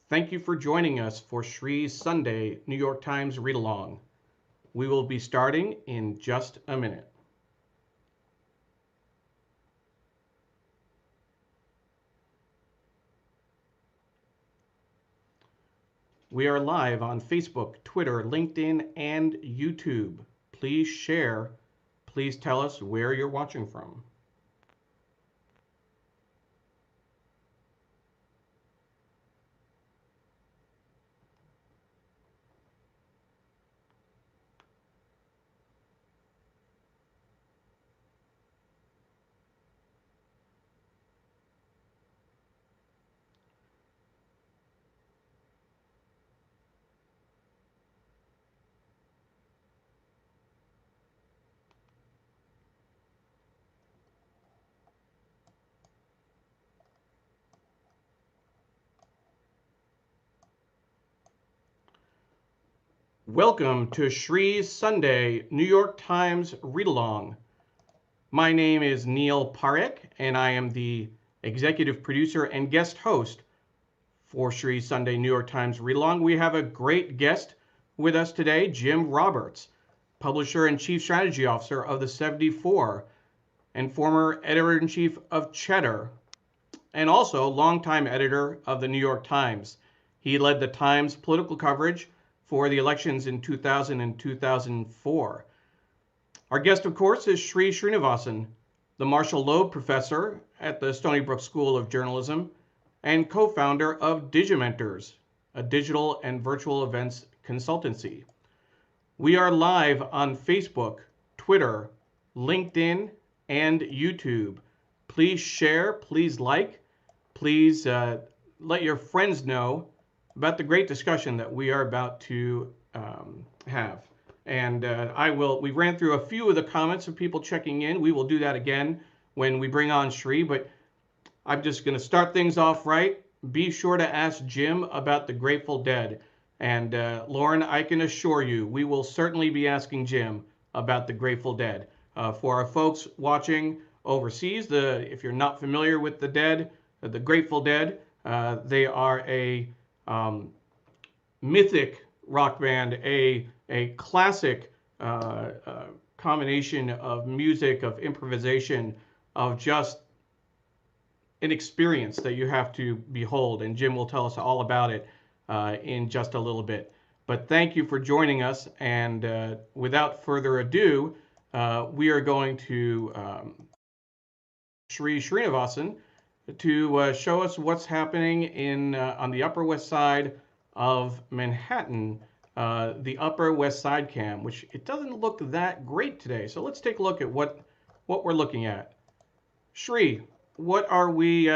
Thank you for joining us for Shree's Sunday New York Times Read Along. We will be starting in just a minute. We are live on Facebook, Twitter, LinkedIn, and YouTube. Please share. Please tell us where you're watching from. Welcome to Shree's Sunday New York Times Read Along. My name is Neil Parekh, and I am the executive producer and guest host for Shree's Sunday New York Times Read Along. We have a great guest with us today, Jim Roberts, publisher and chief strategy officer of the 74 and former editor-in-chief of Cheddar, and also longtime editor of the New York Times. He led the Times political coverage for the elections in 2000 and 2004. Our guest, of course, is Sri Srinivasan, the Marshall Loeb Professor at the Stony Brook School of Journalism and co-founder of Digimentors, a digital and virtual events consultancy. We are live on Facebook, Twitter, LinkedIn, and YouTube. Please share, please like, please let your friends know about the great discussion that we are about to have. And we ran through a few of the comments of people checking in. We will do that again when we bring on Shri, but I'm just going to start things off right. Be sure to ask Jim about the Grateful Dead. And Lauren, I can assure you, we will certainly be asking Jim about the Grateful Dead. For our folks watching overseas, if you're not familiar with the Dead, the Grateful Dead, they are a mythic rock band, a classic combination of music, of improvisation, of just an experience that you have to behold. And Jim will tell us all about it in just a little bit. But thank you for joining us. And without further ado, we are going to Sri Srinivasan to show us what's happening on the Upper West Side of Manhattan, the Upper West Side Cam, which it doesn't look that great today. So let's take a look at what we're looking at. Shri, what are we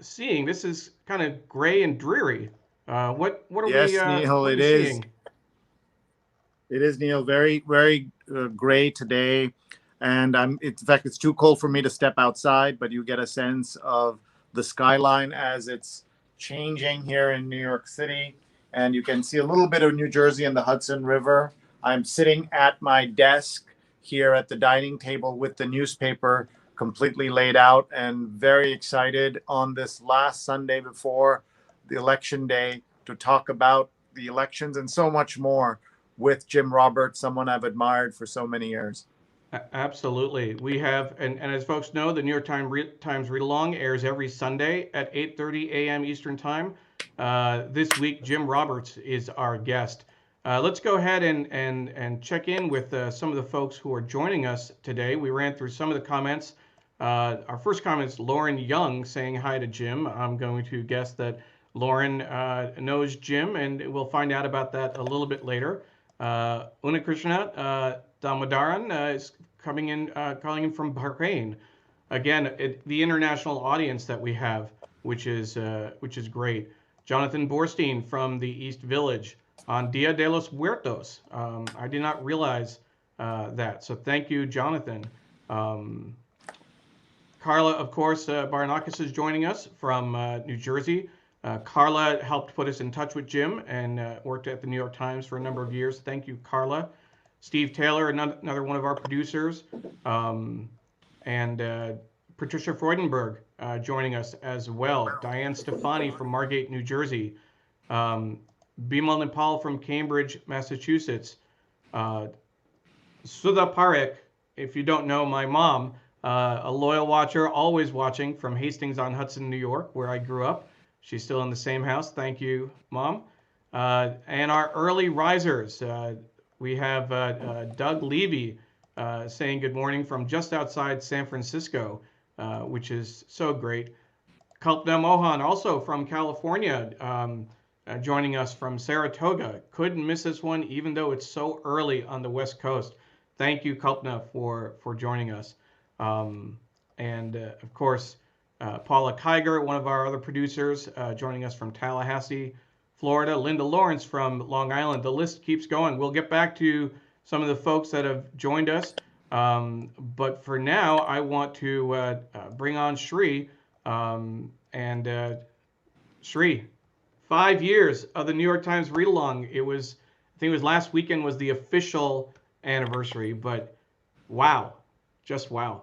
seeing? This is kind of gray and dreary. What are Yes, Neil, what are we seeing? It is, Neil, very, very gray today. And in fact, it's too cold for me to step outside, but you get a sense of the skyline as it's changing here in New York City. And you can see a little bit of New Jersey and the Hudson River. I'm sitting at my desk here at the dining table with the newspaper completely laid out and very excited on this last Sunday before the election day to talk about the elections and so much more with Jim Roberts, someone I've admired for so many years. Absolutely. We have, and as folks know, the New York Times Read Along airs every Sunday at 8:30 a.m. Eastern Time. This week, Jim Roberts is our guest. Let's go ahead and check in with some of the folks who are joining us today. We ran through some of the comments. Our first comment is Lauren Young saying hi to Jim. I'm going to guess that Lauren knows Jim, and we'll find out about that a little bit later. Unikrishna Damodaran is calling in from Bahrain. Again, the international audience that we have, which is great. Jonathan Borstein from the East Village on Dia de los Muertos. I did not realize that, so thank you, Jonathan. Carla, of course, Baranauckas is joining us from New Jersey. Carla helped put us in touch with Jim and worked at the New York Times for a number of years. Thank you, Carla. Steve Taylor, another one of our producers, and Patricia Freudenberg joining us as well. Diane Stefani from Margate, New Jersey. Bimal Nepal from Cambridge, Massachusetts. Sudha Parekh, if you don't know, my mom, a loyal watcher, always watching from Hastings-on-Hudson, New York, where I grew up. She's still in the same house. Thank you, Mom. And our early risers, we have Doug Levy saying good morning from just outside San Francisco, which is so great. Kalpna Mohan, also from California, joining us from Saratoga. Couldn't miss this one, even though it's so early on the West Coast. Thank you, Kalpna, for joining us. And of course, Paula Kiger, one of our other producers, joining us from Tallahassee, Florida. Linda Lawrence from Long Island. The list keeps going. We'll get back to some of the folks that have joined us. But for now, I want to bring on Shri. Shri, 5 years of the New York Times read along. I think it was last weekend was the official anniversary, but wow, just wow.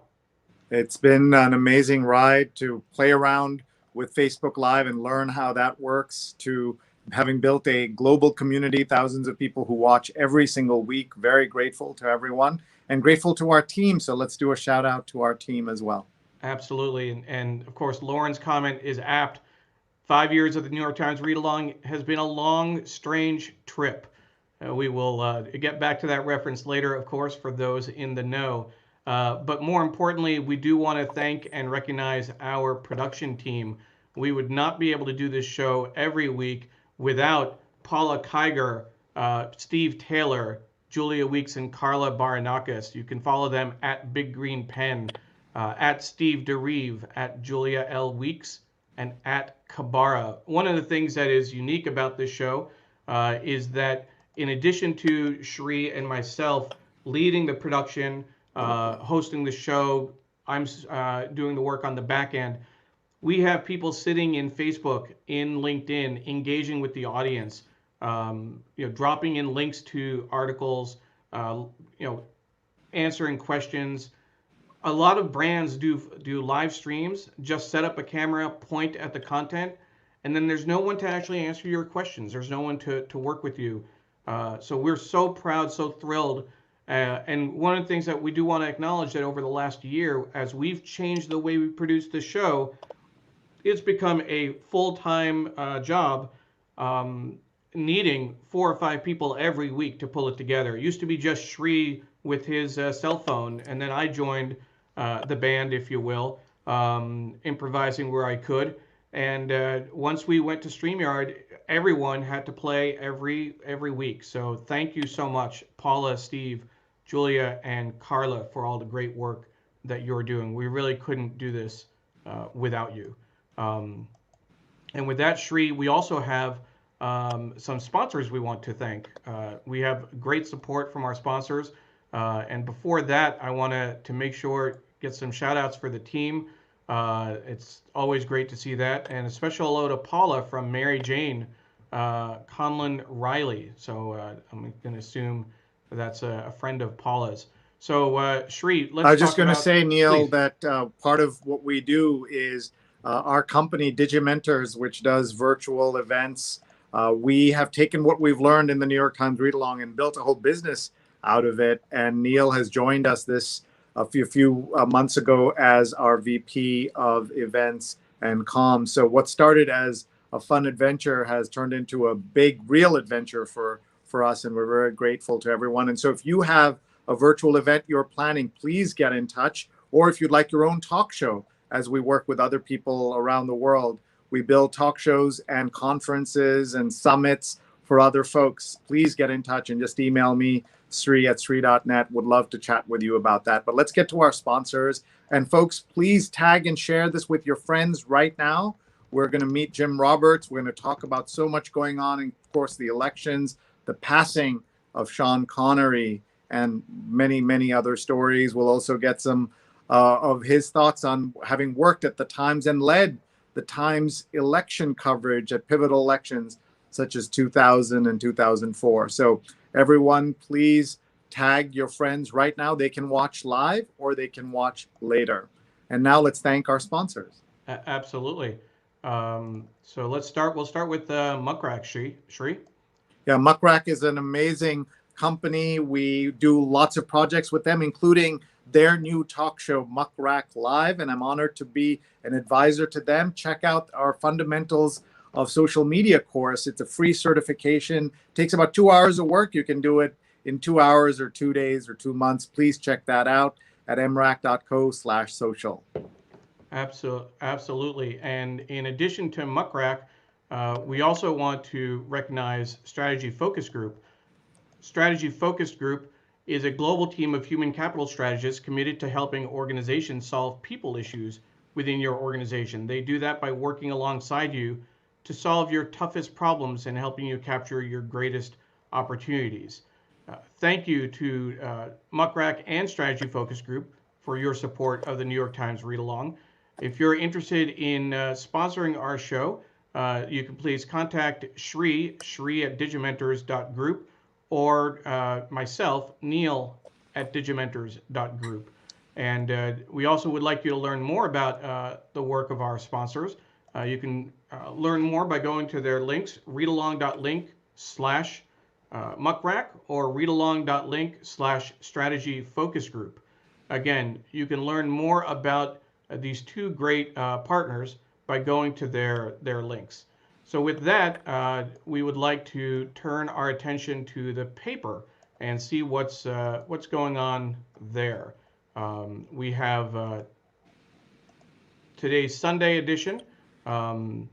It's been an amazing ride to play around with Facebook Live and learn how that works, to having built a global community, thousands of people who watch every single week. Very grateful to everyone and grateful to our team. So let's do a shout out to our team as well. Absolutely. And of course, Lauren's comment is apt. 5 years of the New York Times read along has been a long, strange trip. We will get back to that reference later, of course, for those in the know. But more importantly, we do want to thank and recognize our production team. We would not be able to do this show every week without Paula Kiger, Steve Taylor, Julia Weeks and Carla Baranauckas. You can follow them at Big Green Pen, at Steve DeReeve, at Julia L. Weeks, and at Kabara. One of the things that is unique about this show is that in addition to Shri and myself leading the production, hosting the show, I'm doing the work on the back end. We have people sitting in Facebook, in LinkedIn, engaging with the audience, dropping in links to articles, answering questions. A lot of brands do live streams, just set up a camera, point at the content, and then there's no one to actually answer your questions. There's no one to work with you. So we're so proud, so thrilled. And one of the things that we do want to acknowledge that over the last year, as we've changed the way we produce the show, it's become a full-time job, needing 4 or 5 people every week to pull it together. It used to be just Shri with his cell phone, and then I joined the band, if you will, improvising where I could. And once we went to StreamYard, everyone had to play every week. So thank you so much, Paula, Steve, Julia, and Carla, for all the great work that you're doing. We really couldn't do this without you. And with that, Shri, we also have some sponsors we want to thank. We have great support from our sponsors. And before that, I want to make sure get some shout outs for the team. It's always great to see that. And a special hello to Paula from Mary Jane Conlon Riley. So I'm going to assume that's a friend of Paula's. So Shri, let's I was just talk going to about, say, Neil, please. that part of what we do is our company, Digimentors, which does virtual events. We have taken what we've learned in the New York Times Read Along and built a whole business out of it. And Neil has joined us a few months ago as our VP of events and comms. So what started as a fun adventure has turned into a big, real adventure for us. And we're very grateful to everyone. And so if you have a virtual event you're planning, please get in touch. Or if you'd like your own talk show, as we work with other people around the world, we build talk shows and conferences and summits for other folks. Please get in touch and just email me, Sri@Sri.net. Would love to chat with you about that. But let's get to our sponsors. And folks, please tag and share this with your friends right now. We're going to meet Jim Roberts. We're going to talk about so much going on, and of course, the elections, the passing of Sean Connery, and many, many other stories. We'll also get some of his thoughts on having worked at the Times and led the Times election coverage at pivotal elections such as 2000 and 2004. So everyone, please tag your friends right now. They can watch live or they can watch later. And now let's thank our sponsors. Absolutely. So let's start. We'll start with Muckrack, Shri. Yeah, Muckrack is an amazing company. We do lots of projects with them, including their new talk show, Muckrack Live, and I'm honored to be an advisor to them. Check out our Fundamentals of Social Media course. It's a free certification. It takes about 2 hours of work. You can do it in 2 hours or 2 days or 2 months. Please check that out at mrac.co/social. Absolutely. And in addition to Muckrack, we also want to recognize Strategy Focus Group. Strategy Focus Group is a global team of human capital strategists committed to helping organizations solve people issues within your organization. They do that by working alongside you to solve your toughest problems and helping you capture your greatest opportunities. Thank you to Muckrack and Strategy Focus Group for your support of the New York Times Read Along. If you're interested in sponsoring our show, you can please contact Shri at digimentors.group, or myself, Neil, at digimentors.group. And we also would like you to learn more about the work of our sponsors. You can learn more by going to their links, readalong.link/muckrack or readalong.link/strategy focus group. Again, you can learn more about these two great partners by going to their links. So with that, we would like to turn our attention to the paper and see what's going on there. We have today's Sunday edition, and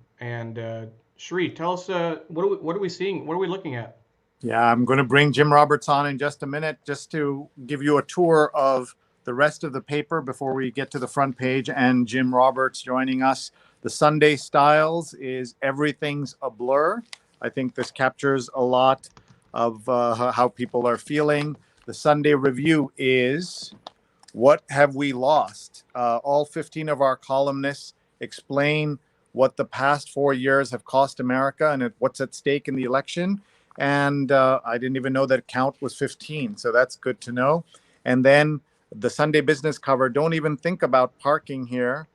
Shri, tell us what are we seeing? What are we looking at? Yeah, I'm going to bring Jim Roberts on in just a minute just to give you a tour of the rest of the paper before we get to the front page and Jim Roberts joining us. The Sunday Styles is Everything's a Blur. I think this captures a lot of how people are feeling. The Sunday Review is What Have We Lost? All 15 of our columnists explain what the past 4 years have cost America and what's at stake in the election. And I didn't even know that count was 15, so that's good to know. And then the Sunday Business cover, don't even think about parking here,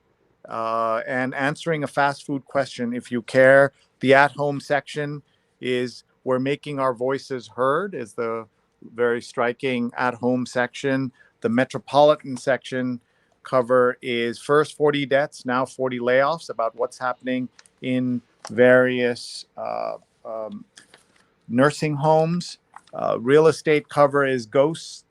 and answering a fast food question if you care. The at-home section is We're Making Our Voices Heard, is the very striking at-home section. The Metropolitan section cover is First 40 Deaths, Now 40 Layoffs, about what's happening in various nursing homes. Real estate cover is Ghosts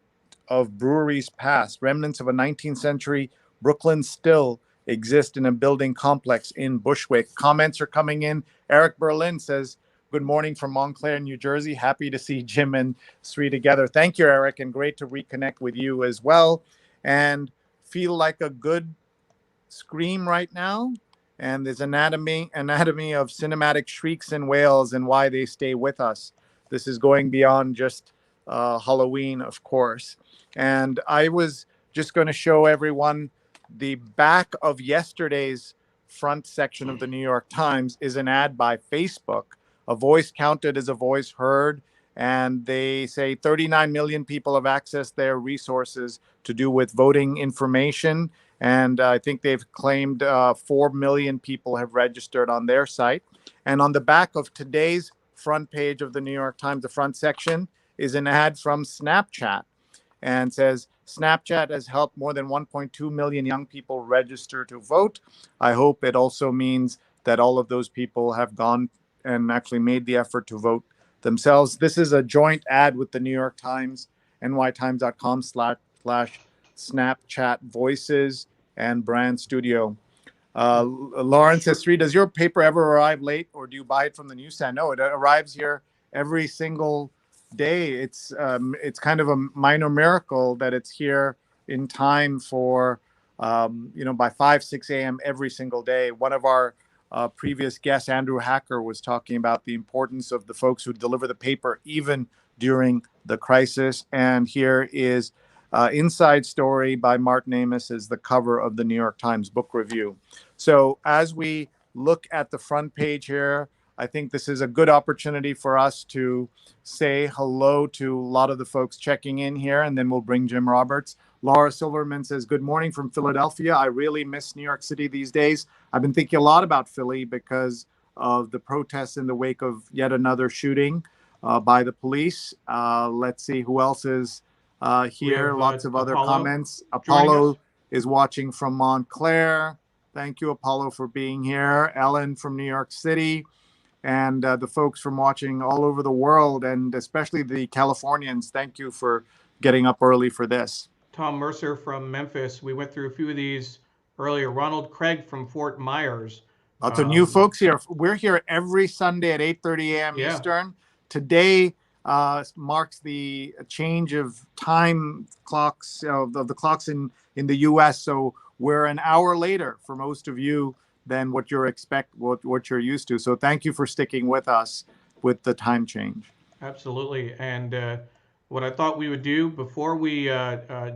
of Breweries Past, Remnants of a 19th Century Brooklyn Still Exist in a Building Complex in Bushwick. Comments are coming in. Eric Berlin says, good morning from Montclair, New Jersey. Happy to see Jim and Sri together. Thank you, Eric, and great to reconnect with you as well. And feel like a good scream right now. And there's anatomy of cinematic shrieks and wails and why they stay with us. This is going beyond just Halloween, of course. And I was just going to show everyone the back of yesterday's front section of the New York Times is an ad by Facebook. A voice counted is a voice heard. And they say 39 million people have accessed their resources to do with voting information. And I think they've claimed 4 million people have registered on their site. And on the back of today's front page of the New York Times, the front section, is an ad from Snapchat and says, Snapchat has helped more than 1.2 million young people register to vote. I hope it also means that all of those people have gone and actually made the effort to vote themselves. This is a joint ad with the New York Times, nytimes.com/Snapchat Voices and Brand Studio. Lawrence says, Sri, does your paper ever arrive late or do you buy it from the newsstand? No, it arrives here every single day. It's kind of a minor miracle that it's here in time for, by 5, 6 a.m. every single day. One of our previous guests, Andrew Hacker, was talking about the importance of the folks who deliver the paper even during the crisis. And here is Inside Story by Martin Amis is the cover of the New York Times Book Review. So as we look at the front page here, I think this is a good opportunity for us to say hello to a lot of the folks checking in here, and then we'll bring Jim Roberts. Laura Silverman says, good morning from Philadelphia. I really miss New York City these days. I've been thinking a lot about Philly because of the protests in the wake of yet another shooting by the police. Let's see who else is here. Have, lots of other Apollo comments. Apollo is watching from Montclair. Thank you, Apollo, for being here. Ellen from New York City, and the folks from watching all over the world, and especially the Californians. Thank you for getting up early for this. Tom Mercer from Memphis. We went through a few of these earlier. Ronald Craig from Fort Myers. Lots of new folks here. We're here every Sunday at 8:30 a.m. Eastern. Today marks the change of time clocks of the clocks in the U.S. So we're an hour later for most of you than what you're what you're used to. So thank you for sticking with us with the time change. Absolutely. And what I thought we would do before we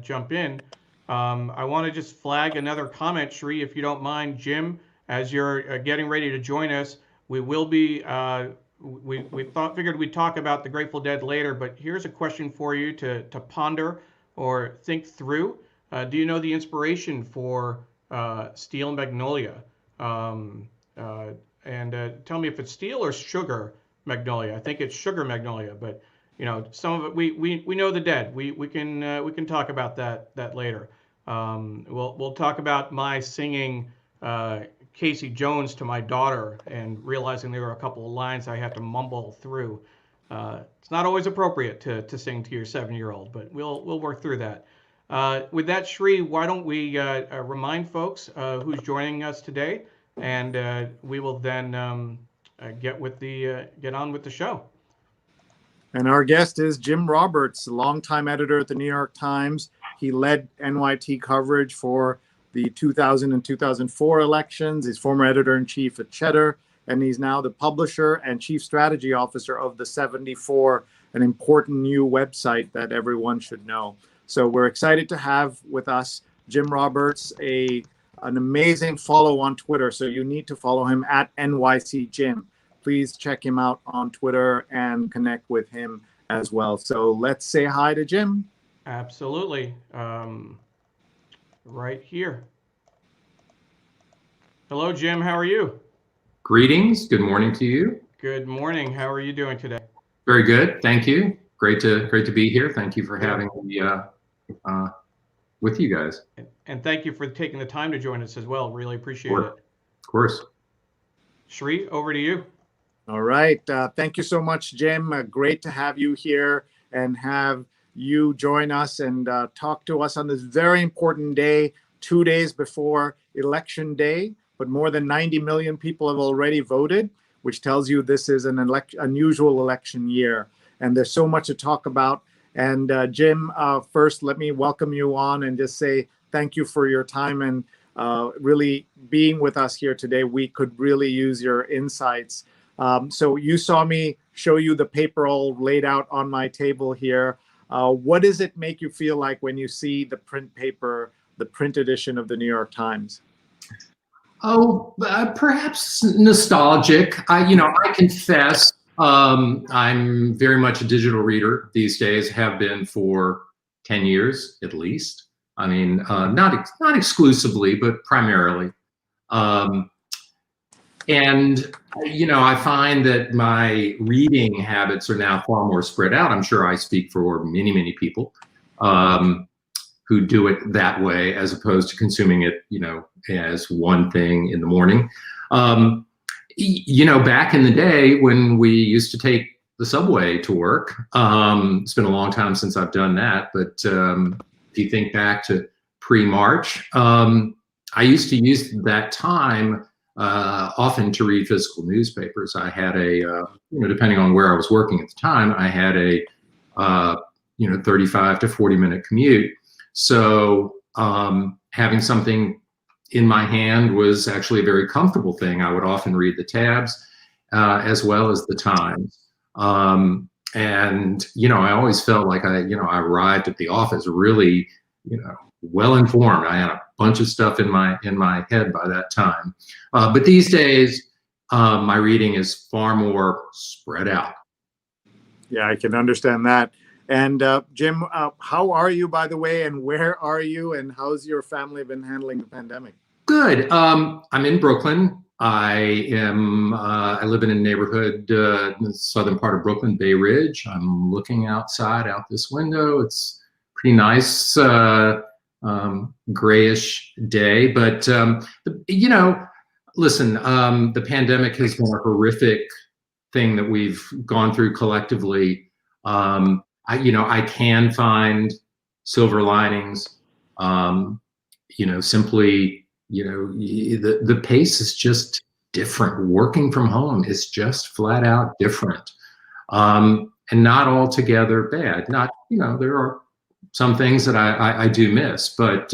jump in, I want to just flag another comment, Shri, if you don't mind. Jim, as you're getting ready to join us, we will be, figured we'd talk about the Grateful Dead later, but here's a question for you to ponder or think through. Do you know the inspiration for Steel Magnolia? And tell me if it's steel or sugar magnolia. I think it's sugar magnolia, but you know, some of it we know the Dead. We can talk about that later. We'll talk about my singing Casey Jones to my daughter and realizing there were a couple of lines I had to mumble through. It's not always appropriate to sing to your 7-year-old, but we'll work through that. With that, Shri, why don't we remind folks who's joining us today, and we will then get on with the show. And our guest is Jim Roberts, longtime editor at the New York Times. He led NYT coverage for the 2000 and 2004 elections. He's former editor-in-chief at Cheddar, and he's now the publisher and chief strategy officer of the 74, an important new website that everyone should know. So we're excited to have with us Jim Roberts, an amazing follow on Twitter. So you need to follow him at NYCJim. Please check him out on Twitter and connect with him as well. So let's say hi to Jim. Absolutely. Right here. Hello, Jim. How are you? Greetings. Good morning to you. Good morning. How are you doing today? Very good. Thank you. Great to be here. Thank you for having me with you guys. And thank you for taking the time to join us as well. Really appreciate it. Of course. Shri, over to you. All right. Thank you so much, Jim. Great to have you here and have you join us and talk to us on this very important day, 2 days before Election Day. But more than 90 million people have already voted, which tells you this is an unusual election year. And there's so much to talk about. And Jim, first, let me welcome you on and just say thank you for your time and really being with us here today. We could really use your insights. So you saw me show you the paper all laid out on my table here. What does it make you feel like when you see the print paper, the print edition of the New York Times? Oh, perhaps nostalgic. I confess I'm very much a digital reader these days, have been for 10 years at least. I mean, not exclusively, but primarily. And, I find that my reading habits are now far more spread out. I'm sure I speak for many, many people who do it that way as opposed to consuming it, as one thing in the morning. Back in the day when we used to take the subway to work, it's been a long time since I've done that. But if you think back to pre-March, I used to use that time often to read physical newspapers. I had depending on where I was working at the time, I had a 35 to 40 minute commute. So having something in my hand was actually a very comfortable thing. I would often read the tabs as well as the Times. And I always felt like I arrived at the office really, well informed. I had a bunch of stuff in my head by that time. But these days, my reading is far more spread out. Yeah, I can understand that. And Jim, how are you, by the way, and where are you, and how's your family been handling the pandemic? Good. I'm in Brooklyn. I live in a neighborhood in the southern part of Brooklyn, Bay Ridge. I'm looking outside out this window. It's pretty nice, grayish day. But you know, listen, the pandemic has been a horrific thing that we've gone through collectively. I can find silver linings. Simply. The pace is just different. Working from home is just flat out different, and not altogether bad. Not, there are some things that I do miss, but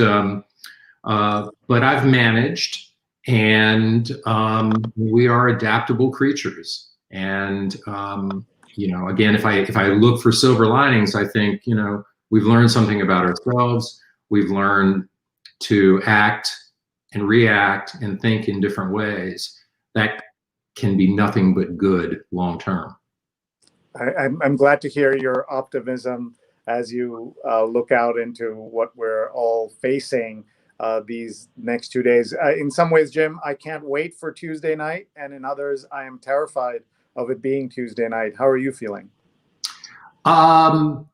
I've managed, and we are adaptable creatures. And again, if I look for silver linings, I think we've learned something about ourselves. We've learned to act and react and think in different ways that can be nothing but good long term. I'm glad to hear your optimism as you look out into what we're all facing these next 2 days. In some ways, Jim, I can't wait for Tuesday night, and in others, I am terrified of it being Tuesday night. How are you feeling? Well,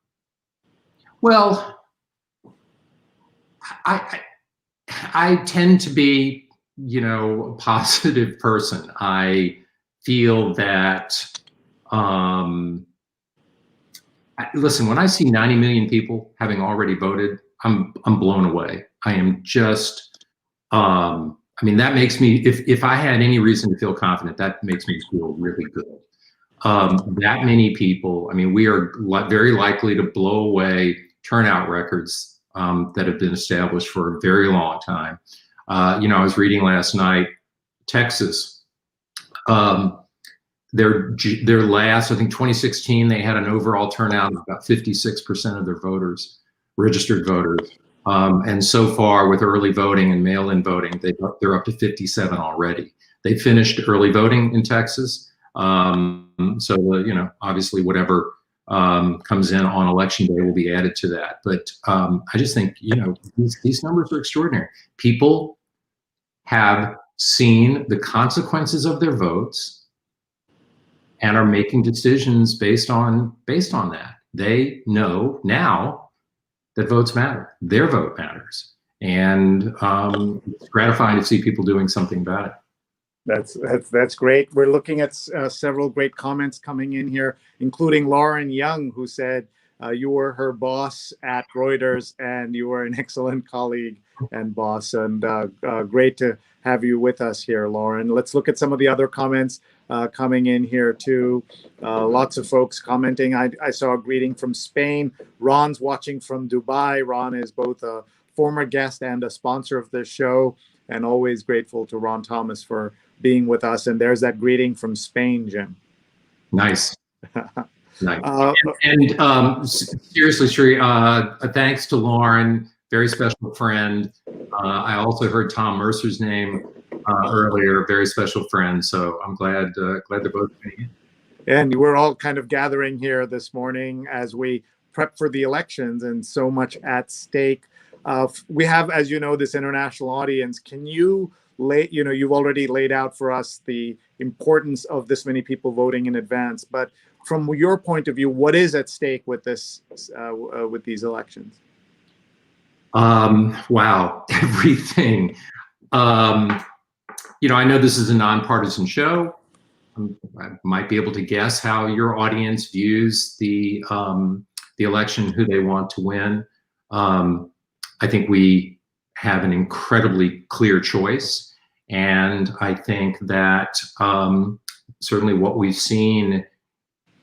I tend to be, a positive person. I feel that, listen, when I see 90 million people having already voted, I'm blown away. I am just, that makes me, if I had any reason to feel confident, that makes me feel really good. That many people, we are very likely to blow away turnout records that have been established for a very long time. I was reading last night, Texas, their last, I think 2016, they had an overall turnout of about 56% of their voters, registered voters. And so far with early voting and mail-in voting, they're up to 57 already. They finished early voting in Texas. Obviously whatever comes in on election day will be added to that. But I just think, these numbers are extraordinary. People have seen the consequences of their votes and are making decisions based on that. They know now that votes matter. Their vote matters. And it's gratifying to see people doing something about it. That's great. We're looking at several great comments coming in here, including Lauren Young, who said you were her boss at Reuters and you were an excellent colleague and boss. And great to have you with us here, Lauren. Let's look at some of the other comments coming in here too. Lots of folks commenting. I saw a greeting from Spain. Ron's watching from Dubai. Ron is both a former guest and a sponsor of this show, and always grateful to Ron Thomas for being with us. And there's that greeting from Spain, Jim. Nice. Nice. Seriously, Sri, thanks to Lauren, very special friend. I also heard Tom Mercer's name earlier, very special friend. So I'm glad they're both being in. And we're all kind of gathering here this morning as we prep for the elections, and so much at stake. We have, as you know, this international audience. Can you you've already laid out for us the importance of this many people voting in advance, but from your point of view, what is at stake with this, with these elections? Wow, everything. I know this is a nonpartisan show. I might be able to guess how your audience views the election, who they want to win. I think we have an incredibly clear choice. And I think that certainly what we've seen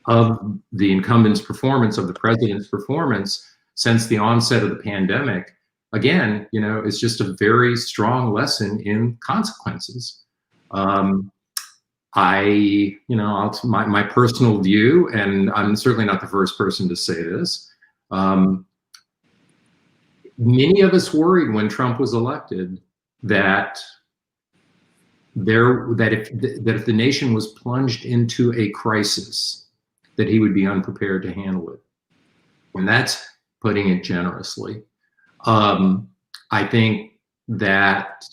of the incumbent's performance, of the president's performance since the onset of the pandemic, again, is just a very strong lesson in consequences. My personal view, and I'm certainly not the first person to say this, many of us worried when Trump was elected that if the nation was plunged into a crisis, that he would be unprepared to handle it. And that's putting it generously. I think that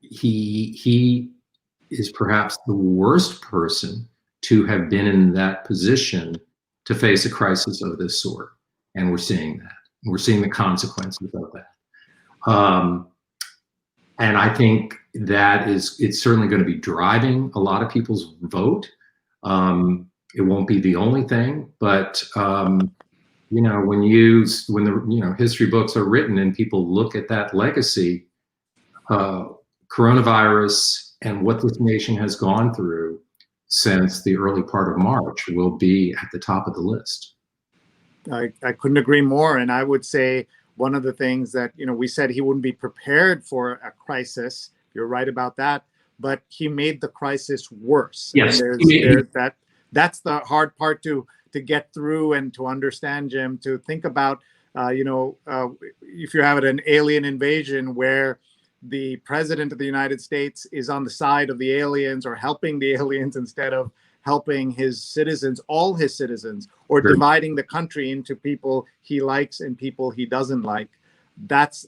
he is perhaps the worst person to have been in that position to face a crisis of this sort. And we're seeing that. We're seeing the consequences of that. And I think that it's certainly going to be driving a lot of people's vote. It won't be the only thing, but you know, when the history books are written and people look at that legacy, coronavirus and what this nation has gone through since the early part of March will be at the top of the list. I couldn't agree more. And I would say one of the things that, you know, we said he wouldn't be prepared for a crisis. You're right about that. But he made the crisis worse. Yes. And that's the hard part to get through and to understand, Jim, to think about, if you have an alien invasion where the president of the United States is on the side of the aliens or helping the aliens instead of helping his citizens, all his citizens, or dividing the country into people he likes and people he doesn't like.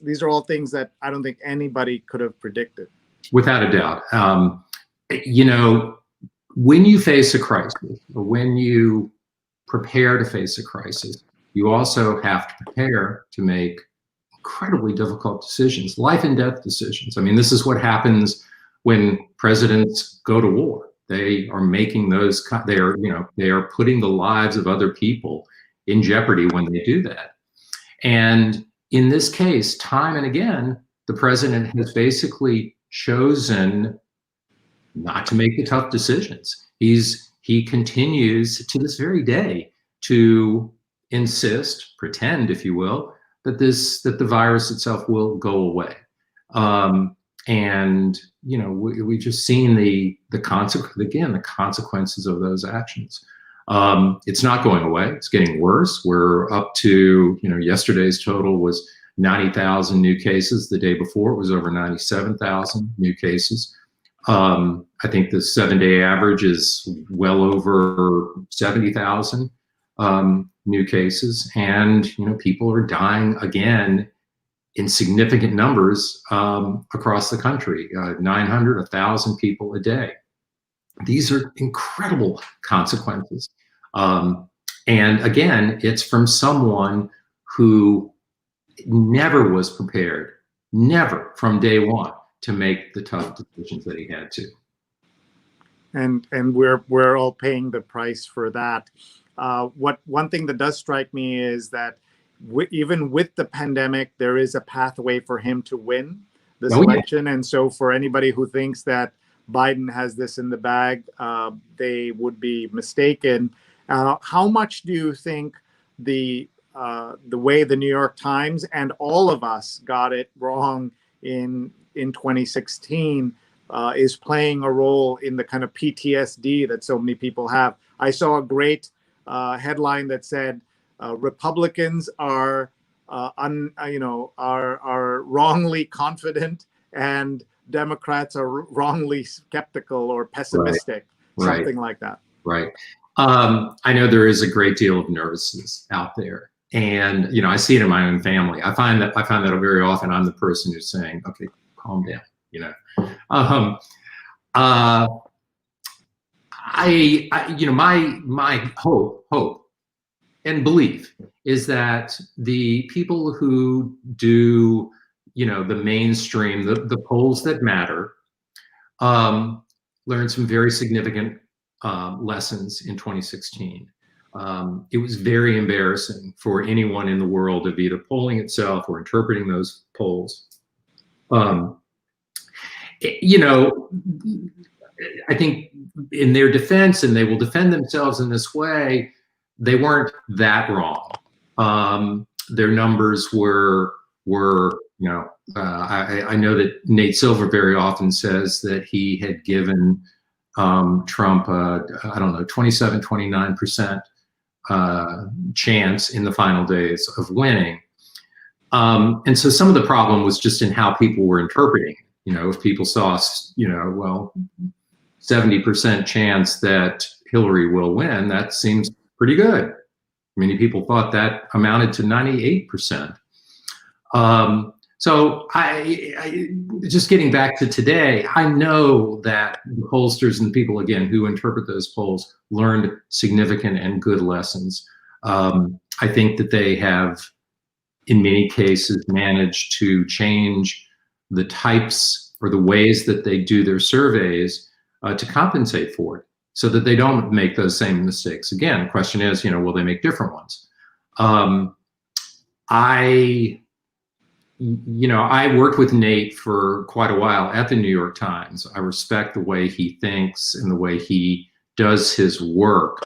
These are all things that I don't think anybody could have predicted. Without a doubt. When you face a crisis, or when you prepare to face a crisis, you also have to prepare to make incredibly difficult decisions, life and death decisions. I mean, this is what happens when presidents go to war. They are making they are putting the lives of other people in jeopardy when they do that. And in this case, time and again, the president has basically chosen not to make the tough decisions. He continues to this very day to insist, pretend, if you will, that the virus itself will go away. And we've just seen the consequences of those actions. It's not going away. It's getting worse. We're up to, yesterday's total was 90,000 new cases. The day before it was over 97,000 new cases. I think the 7-day average is well over 70,000 new cases, and people are dying again in significant numbers across the country. 900, 1,000 people a day. These are incredible consequences, and again, it's from someone who never was prepared, never from day one, to make the tough decisions that he had to. And we're all paying the price for that. One thing that does strike me is that even with the pandemic, there is a pathway for him to win this election. And so for anybody who thinks that Biden has this in the bag, they would be mistaken. How much do you think the way the New York Times and all of us got it wrong in 2016 is playing a role in the kind of PTSD that so many people have? I saw a great headline that said Republicans are wrongly confident and Democrats are wrongly skeptical or pessimistic, something like that. Right. I know there is a great deal of nervousness out there, and I see it in my own family. I find that very often I'm the person who's saying, "Okay, calm down." My hope and belief is that the people who do, the mainstream, the polls that matter, learned some very significant lessons in 2016. It was very embarrassing for anyone in the world of either polling itself or interpreting those polls. I think in their defense, and they will defend themselves in this way, they weren't that wrong. Their numbers were I know that Nate Silver very often says that he had given Trump, 27, 29% chance in the final days of winning. And so some of the problem was just in how people were interpreting. If people saw, 70% chance that Hillary will win, that seems pretty good. Many people thought that amounted to 98%. So I just getting back to today, I know that the pollsters and the people, again, who interpret those polls learned significant and good lessons. I think that they have, in many cases, managed to change the types or the ways that they do their surveys to compensate for it, so that they don't make those same mistakes again. The question is, will they make different ones? I worked with Nate for quite a while at the New York Times. I respect the way he thinks and the way he does his work.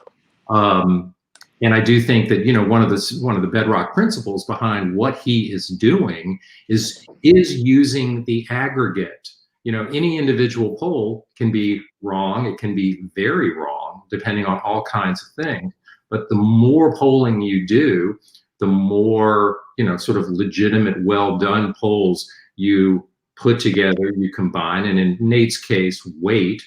And I do think that, one of the bedrock principles behind what he is doing is using the aggregate. Any individual poll can be wrong. It can be very wrong, depending on all kinds of things. But the more polling you do, the more, sort of legitimate, well-done polls you put together, you combine, and in Nate's case, weight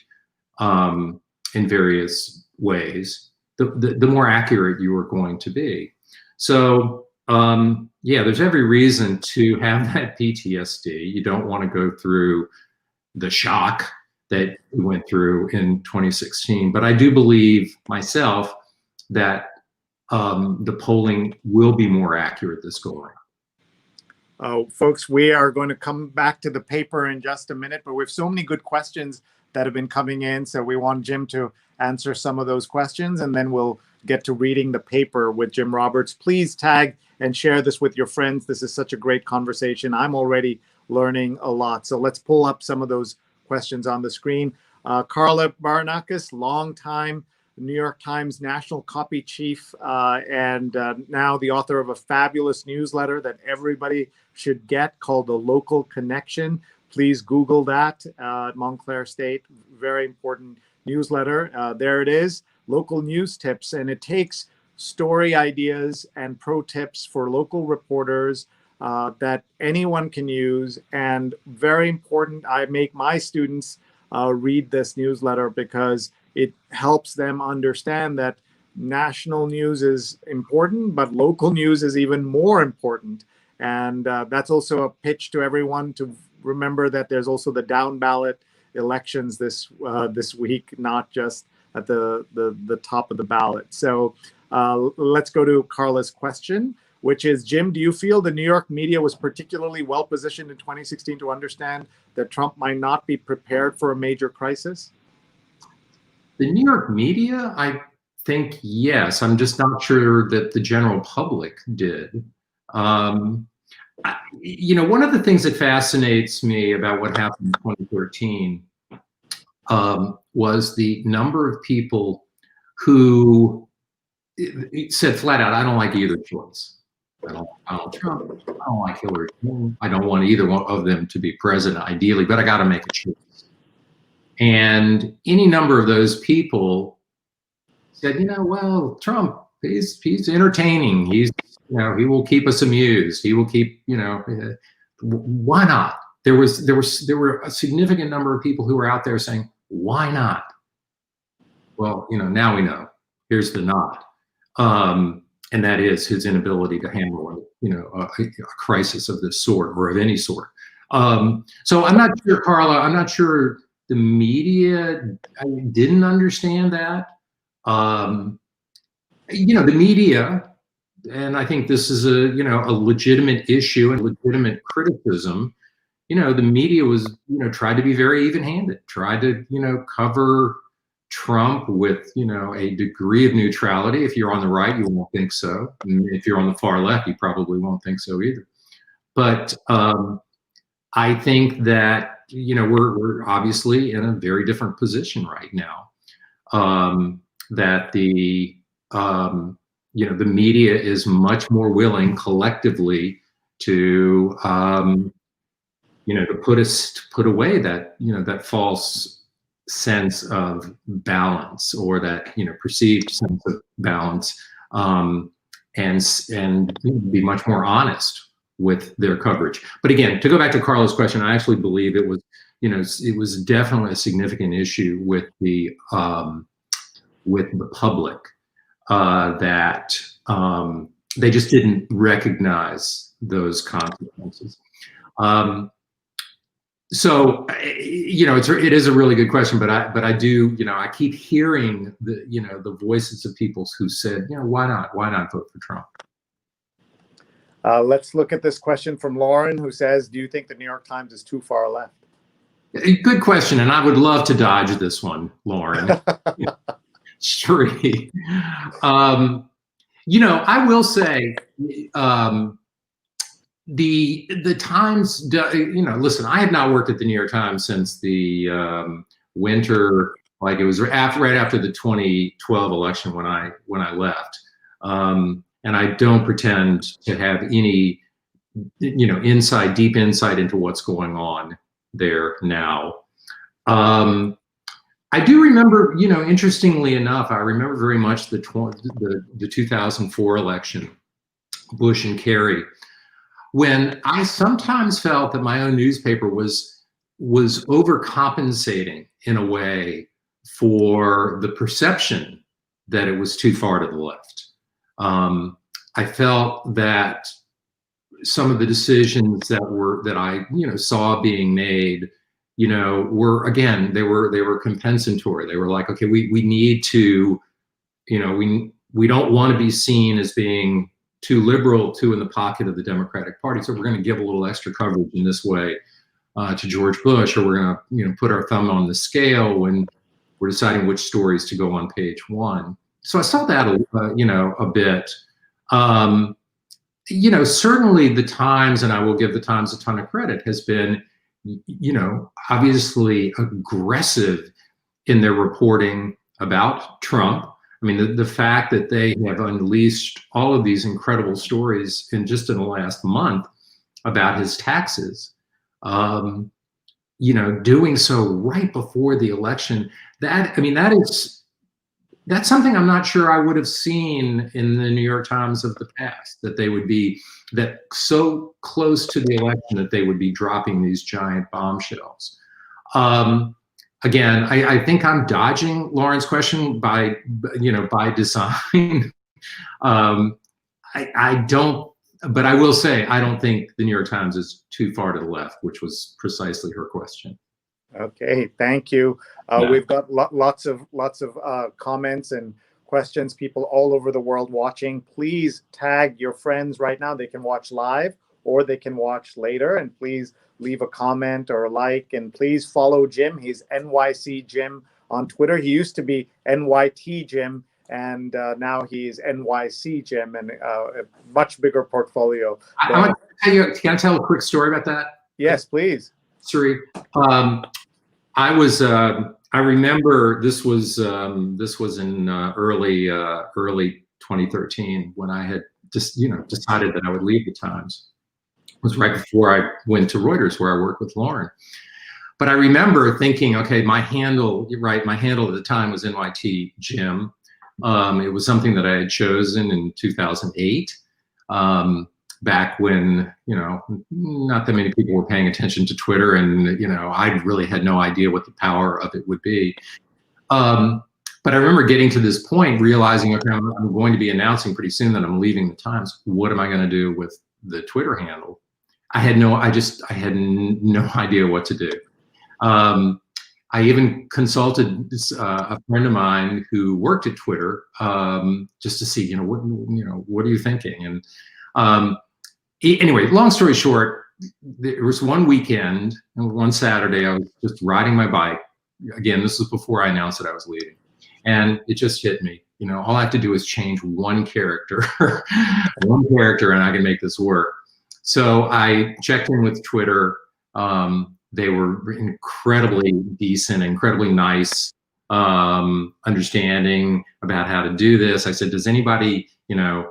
in various ways, the more accurate you are going to be. So, yeah, there's every reason to have that PTSD. You don't want to go through the shock that we went through in 2016. But I do believe myself that the polling will be more accurate this go around. Folks, we are going to come back to the paper in just a minute, but we have so many good questions that have been coming in. So we want Jim to answer some of those questions, and then we'll get to reading the paper with Jim Roberts. Please tag and share this with your friends. This is such a great conversation. I'm already learning a lot. So let's pull up some of those questions on the screen. Carla Baranauckas, longtime New York Times national copy chief, and now the author of a fabulous newsletter that everybody should get called The Local Connection. Please Google that at Montclair State. Very important newsletter. There it is, local news tips. And it takes story ideas and pro tips for local reporters that anyone can use. And very important, I make my students read this newsletter because it helps them understand that national news is important, but local news is even more important. And that's also a pitch to everyone to remember that there's also the down ballot elections this week, not just at the top of the ballot. So let's go to Carla's question, which is, Jim, do you feel the New York media was particularly well positioned in 2016 to understand that Trump might not be prepared for a major crisis? The New York media, I think, yes. I'm just not sure that the general public did. One of the things that fascinates me about what happened in 2013 was the number of people who said flat out, I don't like either choice. I don't like Donald Trump. I don't like Hillary Clinton. I don't want either one of them to be president, ideally, but I got to make a choice. And any number of those people said, well, Trump, he's entertaining. He will keep us amused. He will keep, why not? There were a significant number of people who were out there saying, why not? Well, now we know. Here's the not. And that is his inability to handle, a crisis of this sort or of any sort. So I'm not sure, Carla, I'm not sure the media didn't understand that. The media, and I think this is a legitimate issue and legitimate criticism. The media was, tried to be very even-handed, tried to, cover Trump with, a degree of neutrality. If you're on the right, you won't think so. And if you're on the far left, you probably won't think so either. But I think that, we're obviously in a very different position right now. That the media is much more willing collectively to, to put away that, that false sense of balance, or that, perceived sense of balance, and be much more honest with their coverage. But again, to go back to Carla's question, I actually believe it was, it was definitely a significant issue with the public. that they just didn't recognize those consequences. So, it is a really good question, but I do, I keep hearing the voices of people who said, why not vote for Trump? Let's look at this question from Lauren, who says, do you think the New York Times is too far left? Good question, and I would love to dodge this one, Lauren. Sure. I will say, the Times, listen, I have not worked at the New York Times since the winter, like it was right after the 2012 election when I left. And I don't pretend to have any, deep insight into what's going on there now. I do remember, interestingly enough, I remember very much the 2004 election, Bush and Kerry, when I sometimes felt that my own newspaper was overcompensating in a way for the perception that it was too far to the left. I felt that some of the decisions that I saw being made, were, again, they were compensatory. They were like, okay, we need to, we don't want to be seen as being too liberal, too in the pocket of the Democratic Party. So we're going to give a little extra coverage in this way to George Bush, or we're going to, put our thumb on the scale when we're deciding which stories to go on page one. So I saw that, a bit. Certainly the Times, and I will give the Times a ton of credit, has been, obviously aggressive in their reporting about Trump. I mean, the fact that they have unleashed all of these incredible stories in the last month about his taxes, doing so right before the election, that's something I'm not sure I would have seen in the New York Times of the past, that they would be that so close to the election that they would be dropping these giant bombshells. Again, I think I'm dodging Lauren's question by design. I don't, but I will say, I don't think the New York Times is too far to the left, which was precisely her question. Okay, thank you. We've got lots of comments and questions, people all over the world watching. Please tag your friends right now. They can watch live or they can watch later, and please leave a comment or a like, and please follow Jim. He's NYC Jim on Twitter. He used to be NYT Jim, and now he's NYC Jim, and a much bigger portfolio. Can I tell a quick story about that? Yes, please. Sorry. I remember this was in early 2013 when I had just decided that I would leave the Times. It was right before I went to Reuters, where I worked with Lauren. But I remember thinking, okay, my handle at the time was NYT Jim. It was something that I had chosen in 2008. Back when, not that many people were paying attention to Twitter, and, I really had no idea what the power of it would be. But I remember getting to this point, realizing, okay, I'm going to be announcing pretty soon that I'm leaving the Times. What am I going to do with the Twitter handle? I had no idea what to do. I even consulted a friend of mine who worked at Twitter, just to see, what are you thinking? And anyway, long story short, there was one weekend and one Saturday, I was just riding my bike. Again, this was before I announced that I was leaving. And it just hit me, all I have to do is change one character, and I can make this work. So I checked in with Twitter. They were incredibly decent, incredibly nice, understanding about how to do this. I said, does anybody, I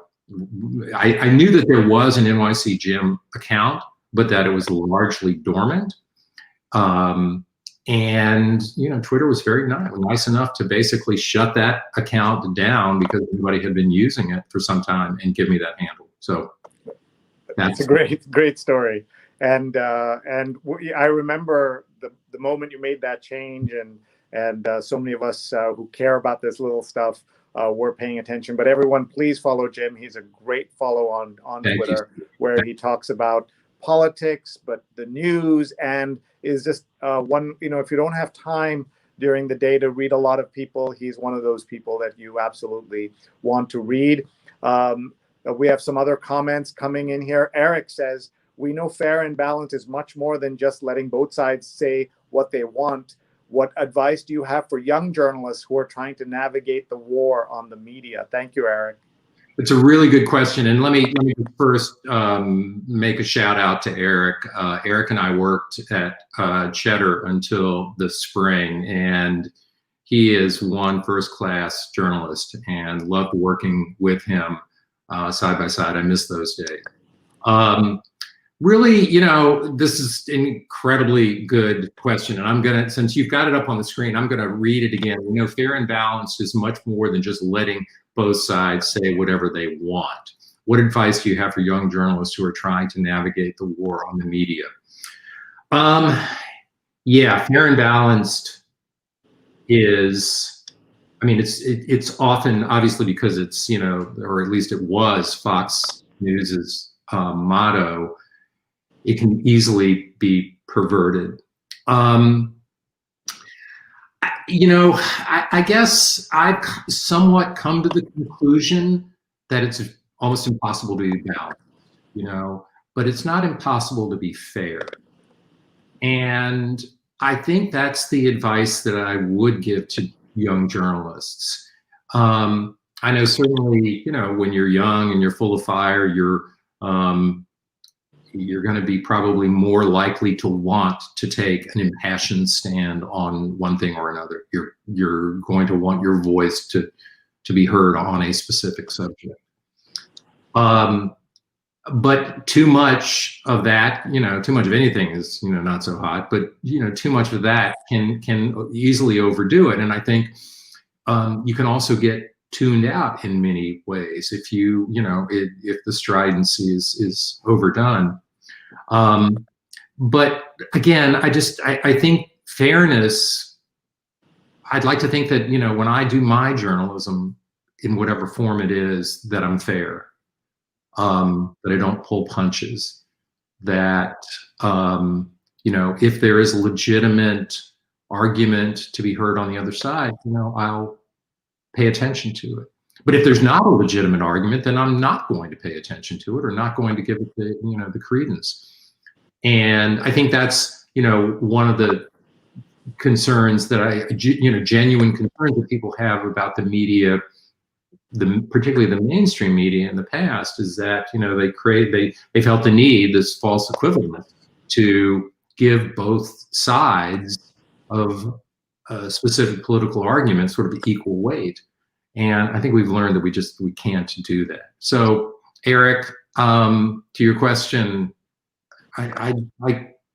knew that there was an NYC Jim account, but that it was largely dormant. And, Twitter was very nice enough to basically shut that account down because everybody had been using it for some time and give me that handle. So that's a great story. And I remember the moment you made that change, and so many of us who care about this little stuff we're paying attention. But everyone, please follow Jim. He's a great follow on Thank Twitter, you. where he talks about politics, but the news, and is just one, if you don't have time during the day to read a lot of people, he's one of those people that you absolutely want to read. We have some other comments coming in here. Eric says, we know fair and balanced is much more than just letting both sides say what they want. What advice do you have for young journalists who are trying to navigate the war on the media? Thank you, Eric. It's a really good question, and let me first make a shout out to Eric. Eric and I worked at Cheddar until the spring, and he is one first-class journalist, and loved working with him side by side. I miss those days. Really, this is an incredibly good question, and I'm gonna, since you've got it up on the screen, I'm gonna read it again. Fair and balanced is much more than just letting both sides say whatever they want. What advice do you have for young journalists who are trying to navigate the war on the media? Yeah, fair and balanced is, it's often, obviously, because it's, or at least it was Fox News's motto, it can easily be perverted. I guess I've somewhat come to the conclusion that it's almost impossible to be balanced, but it's not impossible to be fair. And I think that's the advice that I would give to young journalists. I know certainly, when you're young and you're full of fire, you're going to be probably more likely to want to take an impassioned stand on one thing or another. You're going to want your voice to be heard on a specific subject. But too much of that, too much of anything is, not so hot, but, too much of that can easily overdo it. And I think you can also get tuned out in many ways if if the stridency is overdone. But again, I think fairness, I'd like to think that, when I do my journalism in whatever form it is, that I'm fair, that I don't pull punches, that, if there is a legitimate argument to be heard on the other side, I'll pay attention to it. But if there's not a legitimate argument, then I'm not going to pay attention to it, or not going to give it the credence. And I think that's, one of the concerns that genuine concerns that people have about the media, particularly the mainstream media in the past, is that, they felt the need, this false equivalence, to give both sides of a specific political argument sort of equal weight. And I think we've learned that we can't do that. So, Eric, to your question, I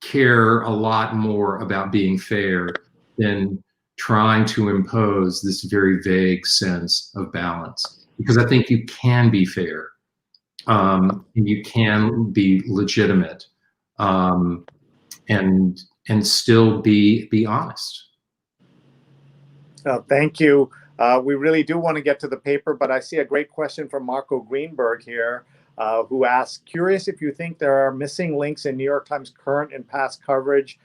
care a lot more about being fair than trying to impose this very vague sense of balance, because I think you can be fair, and you can be legitimate, and still be honest. Thank you. We really do want to get to the paper, but I see a great question from Marco Greenberg here, who asks, curious if you think there are missing links in New York Times current and past coverage.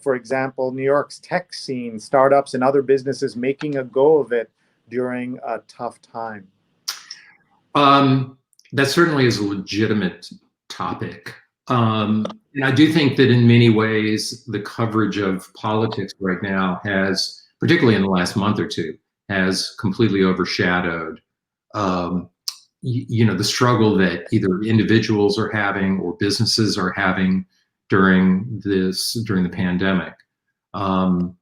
For example, New York's tech scene, startups and other businesses making a go of it during a tough time. That certainly is a legitimate topic. And I do think that in many ways, the coverage of politics right now has, particularly in the last month or two, has completely overshadowed, the struggle that either individuals are having or businesses are having during the pandemic. And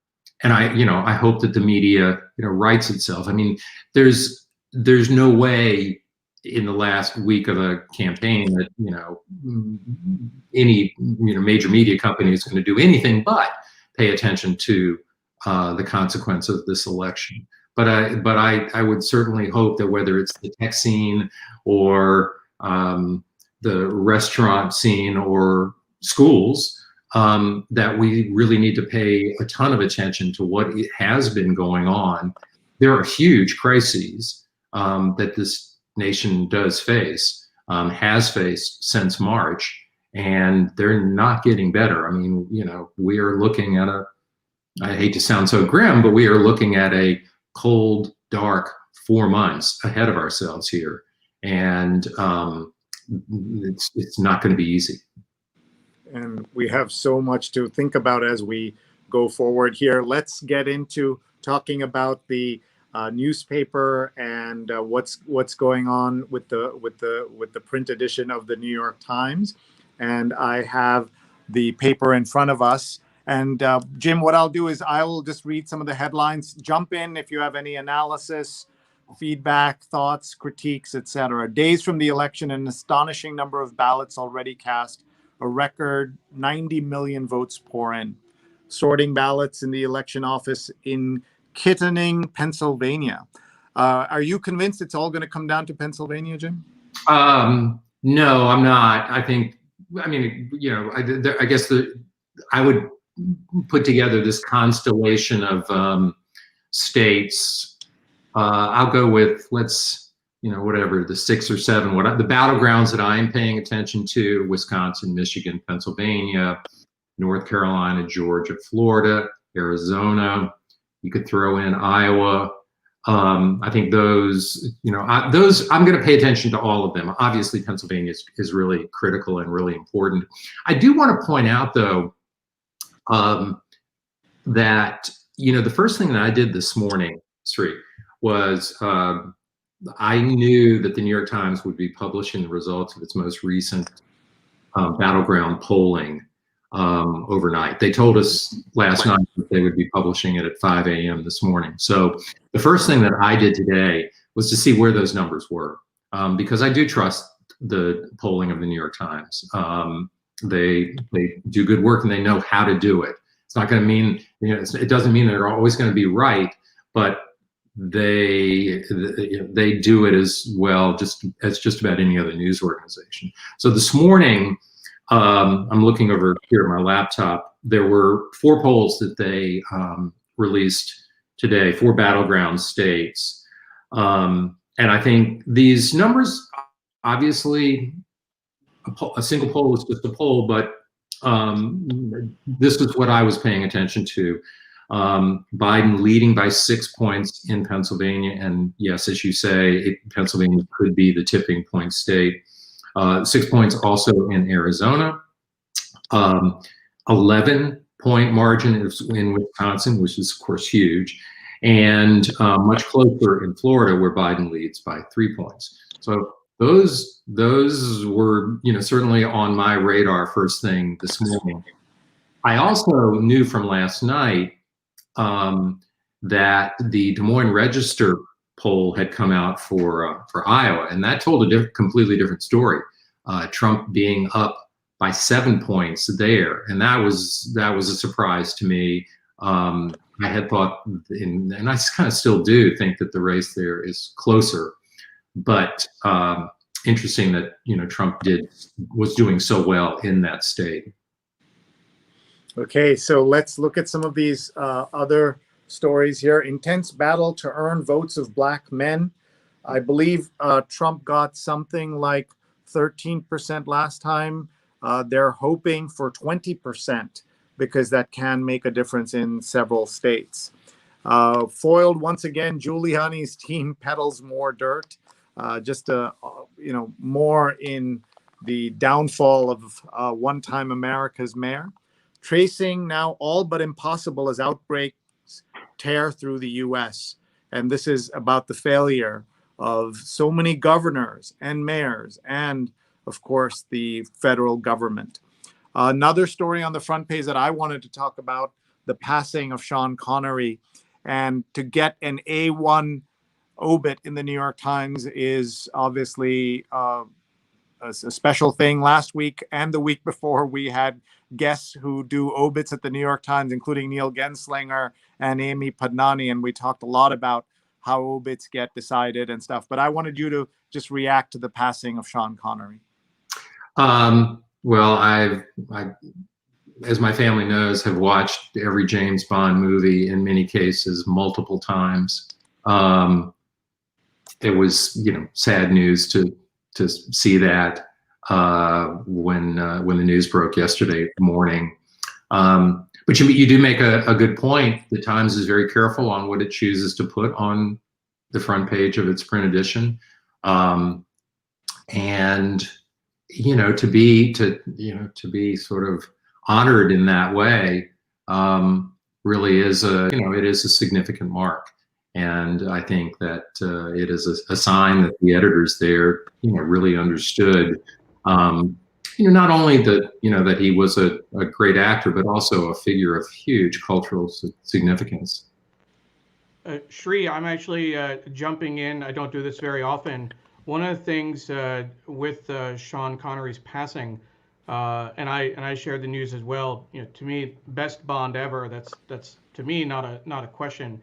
I hope that the media, rights itself. I mean, there's no way in the last week of a campaign that, any, major media company is going to do anything but pay attention to the consequence of this election. But I would certainly hope that whether it's the tech scene or the restaurant scene or schools, that we really need to pay a ton of attention to what has been going on. There are huge crises that this nation does face, has faced since March, and they're not getting better. I mean, you know, we are looking at I hate to sound so grim, but we are looking at a cold, dark 4 months ahead of ourselves here. And it's not going to be easy. And we have so much to think about as we go forward here. Let's get into talking about the newspaper and what's going on with the print edition of the New York Times. And I have the paper in front of us. And Jim, what I'll do is I will just read some of the headlines. Jump in if you have any analysis, feedback, thoughts, critiques, etc. Days from the election, an astonishing number of ballots already cast. A record 90 million votes pour in. Sorting ballots in the election office in Kittanning, Pennsylvania. Are you convinced it's all going to come down to Pennsylvania, Jim? No, I'm not. I mean, you know, I guess I would put together this constellation of states. I'll go with, whatever, the 6 or 7, the battlegrounds that I am paying attention to: Wisconsin, Michigan, Pennsylvania, North Carolina, Georgia, Florida, Arizona. You could throw in Iowa. I think those, I'm going to pay attention to all of them. Obviously, Pennsylvania is really critical and really important. I do want to point out, though, that, the first thing that I did this morning, Sri, was I knew that the New York Times would be publishing the results of its most recent battleground polling overnight. They told us last night that they would be publishing it at 5 a.m. this morning. So the first thing that I did today was to see where those numbers were, because I do trust the polling of the New York Times. They do good work and they know how to do it. It's not going to mean, it doesn't mean they're always going to be right, but they do it as well as just about any other news organization. So this morning, I'm looking over here at my laptop. There were 4 polls that they released today, 4 battleground states. And I think these numbers, obviously, a single poll is just a poll, but this is what I was paying attention to. Biden leading by 6 points in Pennsylvania. And yes, as you say, Pennsylvania could be the tipping point state. 6 points also in Arizona. 11-point margin in Wisconsin, which is, of course, huge. And much closer in Florida, where Biden leads by 3 points. So those were, certainly on my radar first thing this morning. I also knew from last night that the Des Moines Register poll had come out for Iowa, and that told a completely different story. Trump being up by 7 points there, and that was a surprise to me. I had thought, and I kind of still do think, that the race there is closer, but interesting that Trump was doing so well in that state. Okay, so let's look at some of these other stories here. Intense battle to earn votes of Black men. I believe Trump got something like 13% last time. They're hoping for 20% because that can make a difference in several states. Foiled once again, Giuliani's team peddles more dirt. More in the downfall of one-time America's mayor. Tracing now all but impossible as outbreaks tear through the U.S. And this is about the failure of so many governors and mayors and, of course, the federal government. Another story on the front page that I wanted to talk about, the passing of Sean Connery. And to get an A1 obit in the New York Times is obviously a special thing. Last week and the week before, we had guests who do obits at the New York Times, including Neil Genslinger and Amy Padnani, and we talked a lot about how obits get decided and stuff. But I wanted you to just react to the passing of Sean Connery. Well, I, as my family knows, have watched every James Bond movie, in many cases multiple times. it was, sad news to see that when the news broke yesterday morning. But you do make a good point. The Times is very careful on what it chooses to put on the front page of its print edition, and to be sort of honored in that way really is it is a significant mark. And I think that it is a sign that the editors there, really understood, not only that, that he was a great actor, but also a figure of huge cultural significance. Shri, I'm actually jumping in. I don't do this very often. One of the things with Sean Connery's passing, and I shared the news as well. To me, best Bond ever. That's to me not a question.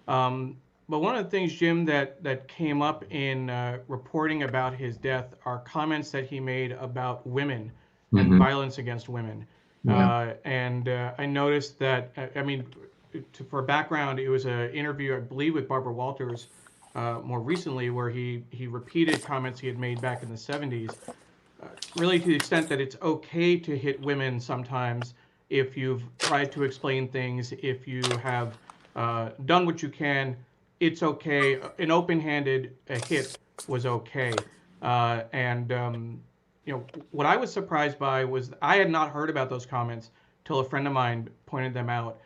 But one of the things, Jim, that came up in reporting about his death are comments that he made about women and violence against women. Yeah. I noticed that, for background, it was an interview, I believe, with Barbara Walters more recently, where he repeated comments he had made back in the 70s, really to the extent that it's okay to hit women sometimes if you've tried to explain things, if you have done what you can. It's okay. An open-handed hit was okay. What I was surprised by was I had not heard about those comments till a friend of mine pointed them out.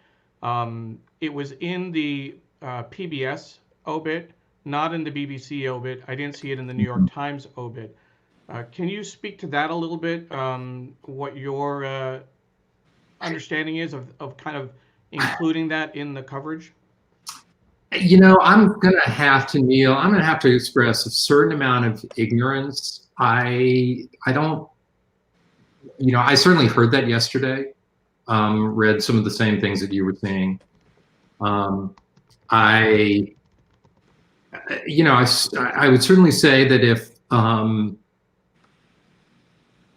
It was in the PBS obit, not in the BBC obit. I didn't see it in the New York Times obit. Can you speak to that a little bit? What your understanding is of kind of including that in the coverage? I'm going to have to, Neil, I'm going to have to express a certain amount of ignorance. I don't, I certainly heard that yesterday, read some of the same things that you were saying. I would certainly say that if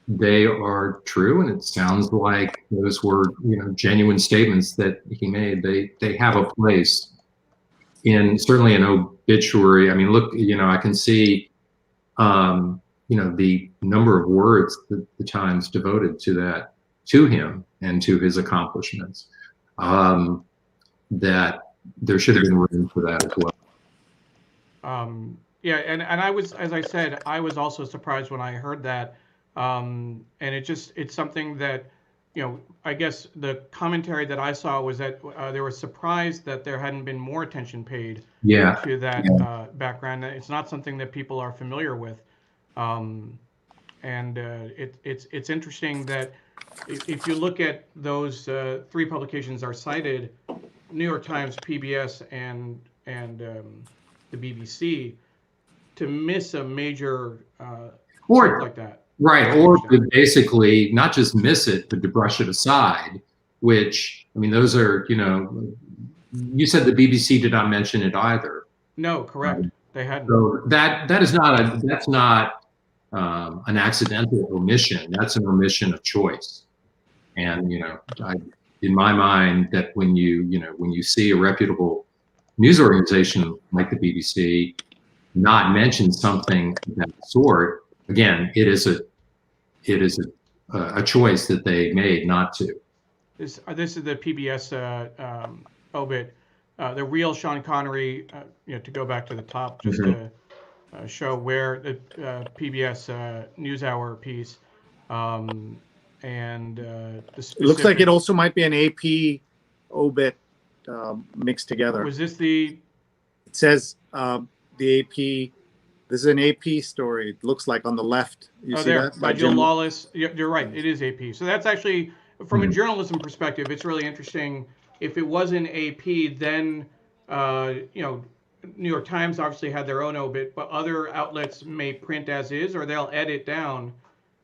they are true, and it sounds like those were, genuine statements that he made, they have a place in certainly an obituary. I mean, look, I can see, the number of words that the Times devoted to him and to his accomplishments, that there should have been room for that as well. Yeah, and I was, as I said, I was also surprised when I heard that. And it's something that, I guess the commentary that I saw was that they were surprised that there hadn't been more attention paid to that background. It's not something that people are familiar with. It's interesting that if you look at those three publications are cited, New York Times, PBS, and the BBC, to miss a major or like that. Right, or to basically not just miss it, but to brush it aside, which, those are, you said the BBC did not mention it either. No, correct. They hadn't. So that's not an accidental omission. That's an omission of choice. And, in my mind, that when you see a reputable news organization like the BBC not mention something of that sort, again, it is a choice that they made not to. This is the PBS obit. The real Sean Connery, to go back to the top, just to show where the PBS NewsHour piece, and the specific... It looks like it also might be an AP obit mixed together. Was this the... It says the AP... This is an AP story. It looks like on the left. You see that? By Jill Lawless. You're right. It is AP. So that's actually, from a journalism perspective, it's really interesting. If it was in AP, then, New York Times obviously had their own obit, but other outlets may print as is, or they'll edit down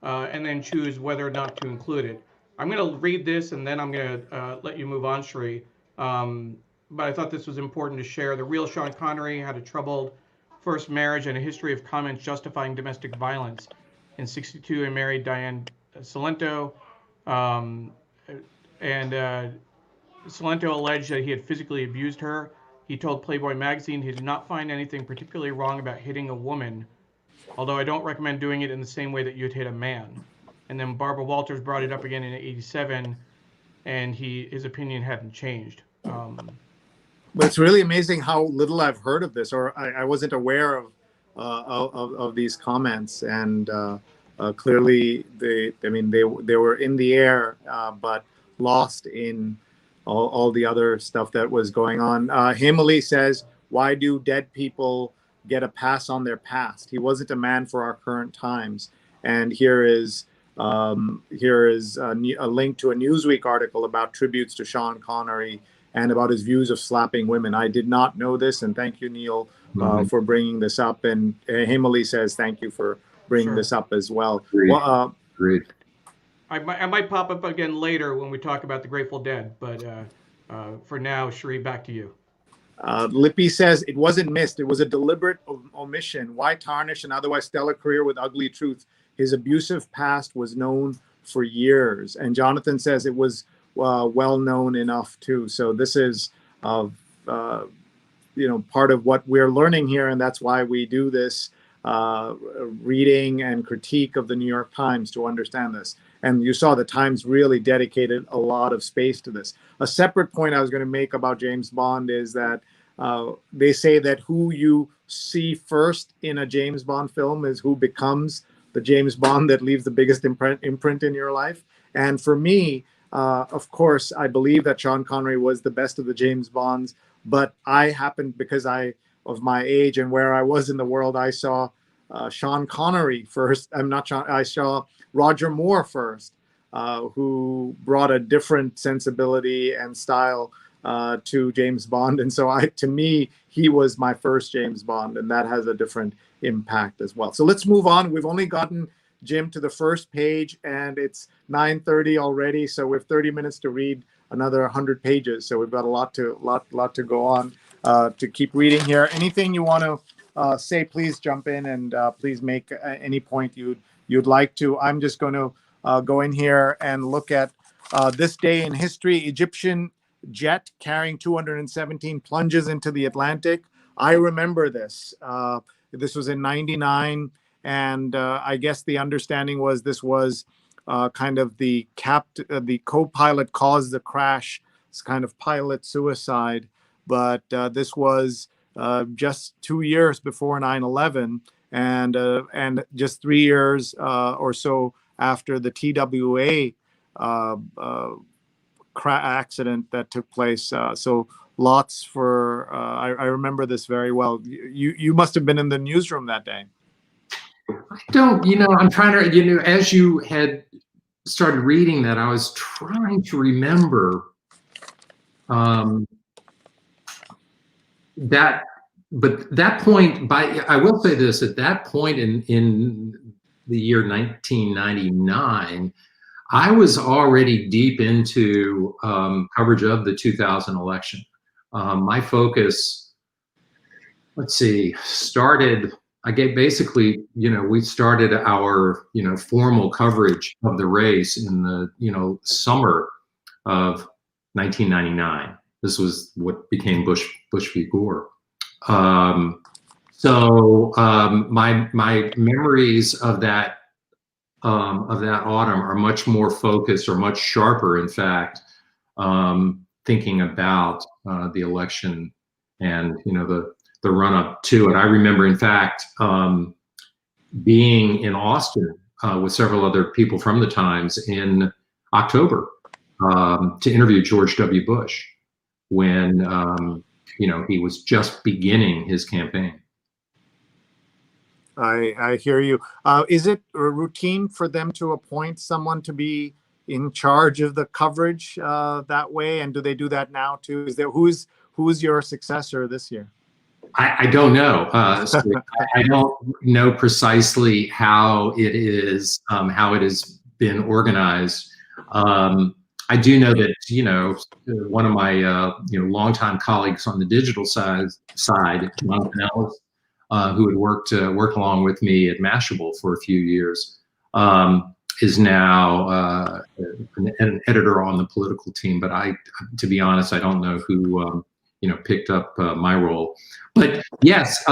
and then choose whether or not to include it. I'm going to read this, and then I'm going to let you move on, Shri. But I thought this was important to share. The real Sean Connery had a troubled first marriage and a history of comments justifying domestic violence. In '62, he married Diane Salento, and Salento alleged that he had physically abused her He told Playboy magazine he did not find anything particularly wrong about hitting a woman, although I don't recommend doing it in the same way that you'd hit a man. And then Barbara Walters brought it up again in '87, and his opinion hadn't changed. But it's really amazing how little I've heard of this, or I wasn't aware of these comments. And clearly, they were in the air, but lost in all the other stuff that was going on. Himali says, "Why do dead people get a pass on their past? He wasn't a man for our current times." And here is a link to a Newsweek article about tributes to Sean Connery and about his views of slapping women. I did not know this, and thank you, Neil, for bringing this up. And Himali says thank you for bringing this up as well. Agreed. Well, Agreed. I might pop up again later when we talk about the Grateful Dead, but for now, Sheree, back to you. Lippy says it wasn't missed. It was a deliberate omission. Why tarnish an otherwise stellar career with ugly truth? His abusive past was known for years. And Jonathan says it was well known enough too. So this is, part of what we're learning here, and that's why we do this reading and critique of the New York Times to understand this. And you saw the Times really dedicated a lot of space to this. A separate point I was going to make about James Bond is that they say that who you see first in a James Bond film is who becomes the James Bond that leaves the biggest imprint in your life. And for me, of course, I believe that Sean Connery was the best of the James Bonds, but I happened, because of my age and where I was in the world, I saw Sean Connery first. I saw Roger Moore first, who brought a different sensibility and style to James Bond. And so to me, he was my first James Bond, and that has a different impact as well. So let's move on. We've only gotten Jim to the first page, and it's 9:30 already. So we have 30 minutes to read another 100 pages. So we've got a lot to go on to keep reading here. Anything you want to say, please jump in, and please make any point you'd like to. I'm just going to go in here and look at this day in history. Egyptian jet carrying 217 plunges into the Atlantic. I remember this. This was in '99. And I guess the understanding was this was kind of the co-pilot caused the crash. It's kind of pilot suicide. But this was just 2 years before 9/11, and just 3 years or so after the TWA accident that took place. So lots for. I remember this very well. You must have been in the newsroom that day. I don't, I'm trying to, as you had started reading that, I was trying to remember that, but that point, I will say this, at that point in the year 1999, I was already deep into coverage of the 2000 election. My focus, started, we started our, formal coverage of the race in the, summer of 1999. This was what became Bush v. Gore. So my memories of that autumn are much more focused, or much sharper, in fact, thinking about the election and, the run up to it. I remember, in fact, being in Austin with several other people from the Times in October to interview George W. Bush when, he was just beginning his campaign. I hear you. Is it a routine for them to appoint someone to be in charge of the coverage that way? And do they do that now too? Who's your successor this year? I don't know. So I don't know precisely how it is, how it has been organized. I do know that, one of my, longtime colleagues on the digital side, Jonathan Ellis, who had worked along with me at Mashable for a few years, is now an editor on the political team. But to be honest, I don't know who picked up my role. But yes,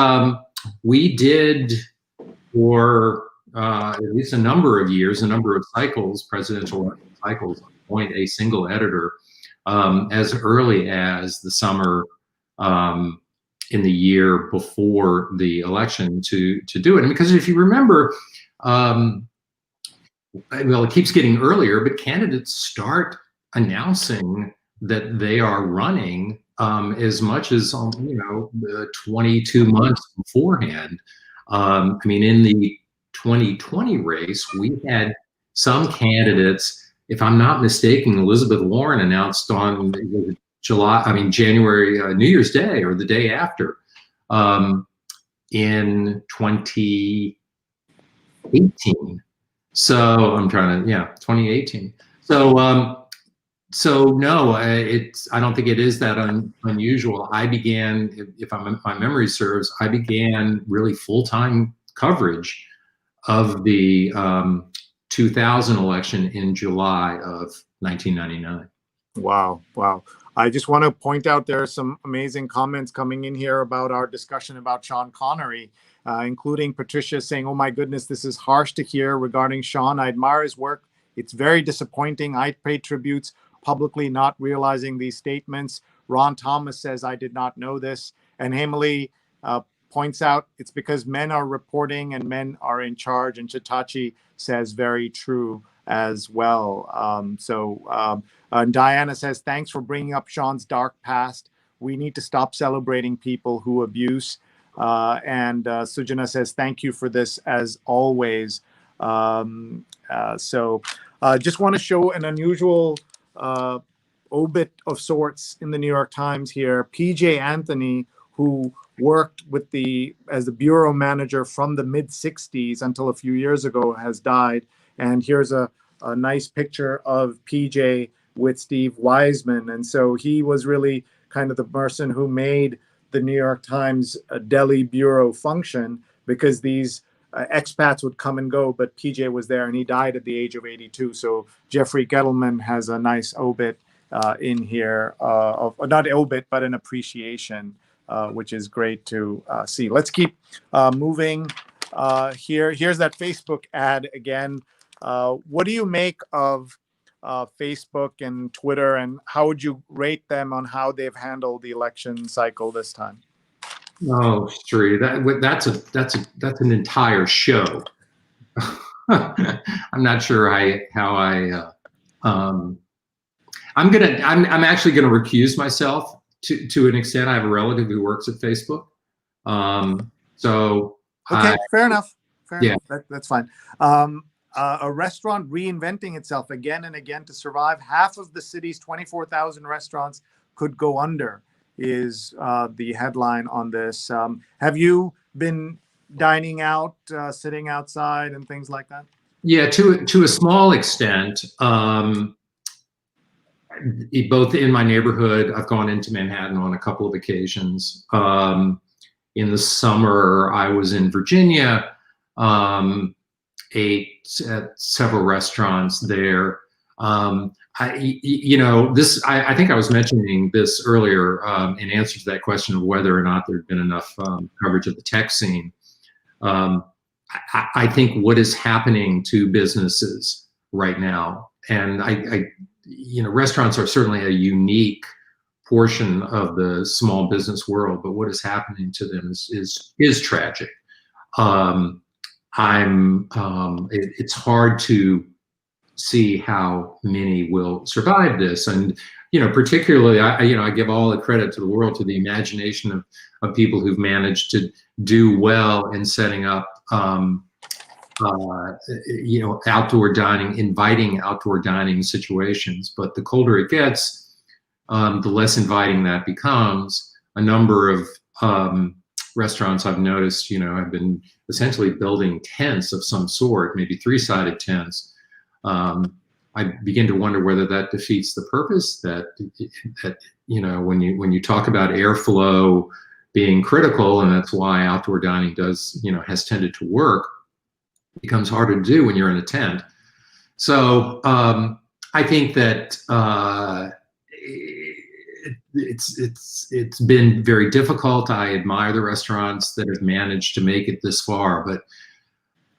we did for at least a number of years, a number of cycles, presidential cycles, appoint a single editor as early as the summer in the year before the election to do it. And because if you remember, well, it keeps getting earlier, but candidates start announcing that they are running as much as 22 months beforehand. I mean, in the 2020 race, we had some candidates, if I'm not mistaken, Elizabeth Warren announced on January, New Year's Day or the day after, in 2018. So I'm trying to, 2018. So no, I don't think it is that unusual. I began, if my memory serves, I began really full-time coverage of the 2000 election in July of 1999. Wow. I just want to point out there are some amazing comments coming in here about our discussion about Sean Connery, including Patricia saying, "Oh my goodness, this is harsh to hear regarding Sean. I admire his work. It's very disappointing. I pay tributes publicly, not realizing these statements." Ron Thomas says, "I did not know this." And Hamley points out it's because men are reporting and men are in charge. And Chitachi says, very true as well. And Diana says, "Thanks for bringing up Sean's dark past. We need to stop celebrating people who abuse." And Sujana says, "Thank you for this as always." Just want to show an unusual obit of sorts in the New York Times here. PJ Anthony, who worked as the bureau manager from the mid-60s until a few years ago, has died. And here's a nice picture of PJ with Steve Wiseman. And so he was really kind of the person who made the New York Times Delhi bureau function, because these expats would come and go, but PJ was there, and he died at the age of 82. So Jeffrey Gettleman has a nice obit in here, of not obit, but an appreciation, which is great to see. Let's keep moving here. Here's that Facebook ad again. What do you make of Facebook and Twitter, and how would you rate them on how they've handled the election cycle this time? Oh, Sri, that's an entire show. I'm not sure I'm actually gonna recuse myself to an extent. I have a relative who works at Facebook. Okay, fair enough. Yeah. That's fine. A restaurant reinventing itself again and again to survive. Half of the city's 24,000 restaurants could go under, is the headline on this. Have you been dining out, sitting outside and things like that? Yeah, to a small extent. Both in my neighborhood, I've gone into Manhattan on a couple of occasions. In the summer, I was in Virginia, ate at several restaurants there. I think I was mentioning this earlier in answer to that question of whether or not there'd been enough coverage of the tech scene. I think what is happening to businesses right now, and restaurants are certainly a unique portion of the small business world, but what is happening to them is tragic. It's hard to see how many will survive this, and particularly I give all the credit to the world to the imagination of people who've managed to do well in setting up outdoor dining, inviting outdoor dining situations. But the colder it gets, the less inviting that becomes. A number of restaurants I've noticed, have been essentially building tents of some sort, maybe 3-sided tents. I begin to wonder whether that defeats the purpose that when you talk about airflow being critical, and that's why outdoor dining has tended to work, it becomes harder to do when you're in a tent. So I think that it's been very difficult. I admire the restaurants that have managed to make it this far, but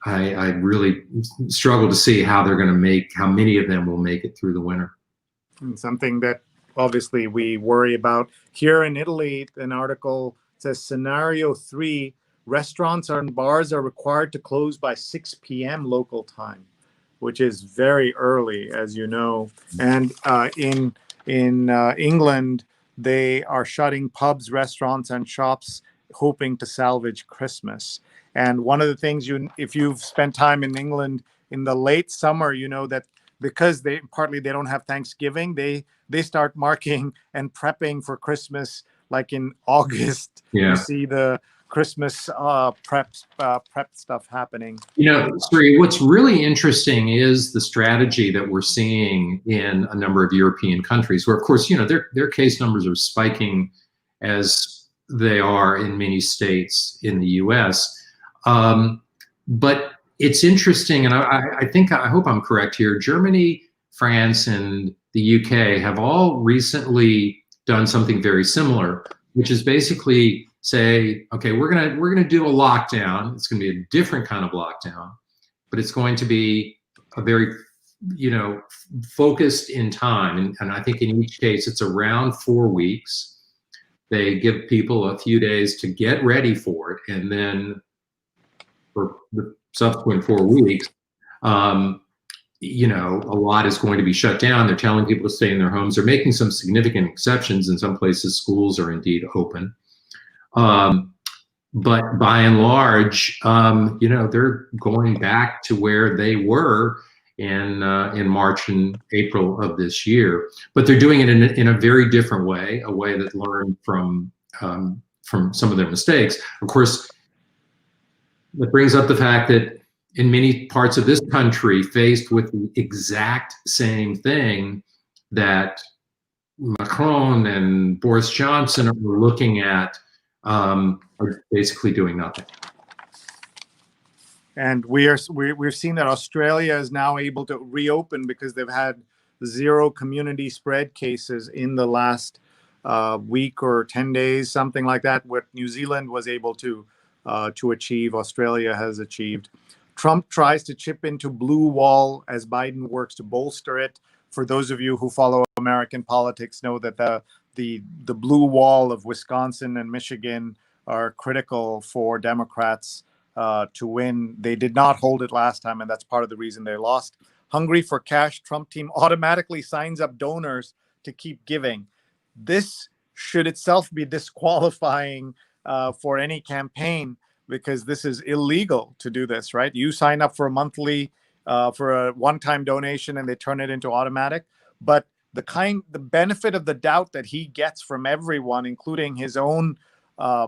I really struggle to see how how many of them will make it through the winter. And something that obviously we worry about here in Italy, an article says scenario 3, restaurants and bars are required to close by 6 p.m. local time, which is very early, as you know. And in England, they are shutting pubs, restaurants, and shops, hoping to salvage Christmas. And one of the things, if you've spent time in England in the late summer, you know that because they don't have Thanksgiving, they start marking and prepping for Christmas like in August. Yeah. You see the Christmas prep stuff happening. You know, Sri, what's really interesting is the strategy that we're seeing in a number of European countries, where, of course, you know, their case numbers are spiking as they are in many states in the U.S. But it's interesting, and I hope I'm correct here. Germany, France, and the UK have all recently done something very similar, which is basically say, okay, we're gonna do a lockdown. It's gonna be a different kind of lockdown, but it's going to be a very, you know, focused in time. And I think in each case it's around 4 weeks. They give people a few days to get ready for it, and then for the subsequent 4 weeks, you know, a lot is going to be shut down. They're telling people to stay in their homes. They're making some significant exceptions. In some places, schools are indeed open. But by and large, you know, they're going back to where they were in March and April of this year. But they're doing it in a very different way, a way that learned from some of their mistakes. Of course, that brings up the fact that in many parts of this country, faced with the exact same thing that Macron and Boris Johnson are looking at, are basically doing nothing. And we've seen that Australia is now able to reopen because they've had 0 community spread cases in the last week or 10 days, something like that. What New Zealand was able to achieve, Australia has achieved. Trump tries to chip into blue wall as Biden works to bolster it. For those of you who follow American politics, know that the blue wall of Wisconsin and Michigan are critical for Democrats to win. They did not hold it last time, and that's part of the reason they lost. Hungry for cash, Trump team automatically signs up donors to keep giving. This should itself be disqualifying for any campaign, because this is illegal to do this, right? You sign up for a monthly, for a one-time donation, and they turn it into automatic. But the benefit of the doubt that he gets from everyone, including his own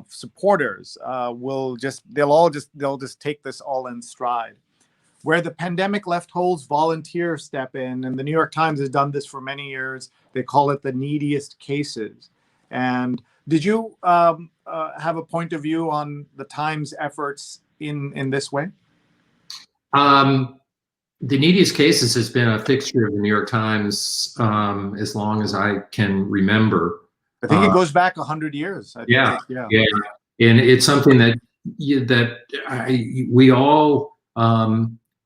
supporters, they'll just take this all in stride. Where the pandemic left holes, volunteers step in, and the New York Times has done this for many years. They call it the neediest cases. And did you have a point of view on the Times' efforts in this way? The neediest cases has been a fixture of the New York Times as long as I can remember. I think it goes back 100 years. Yeah. And it's something that we all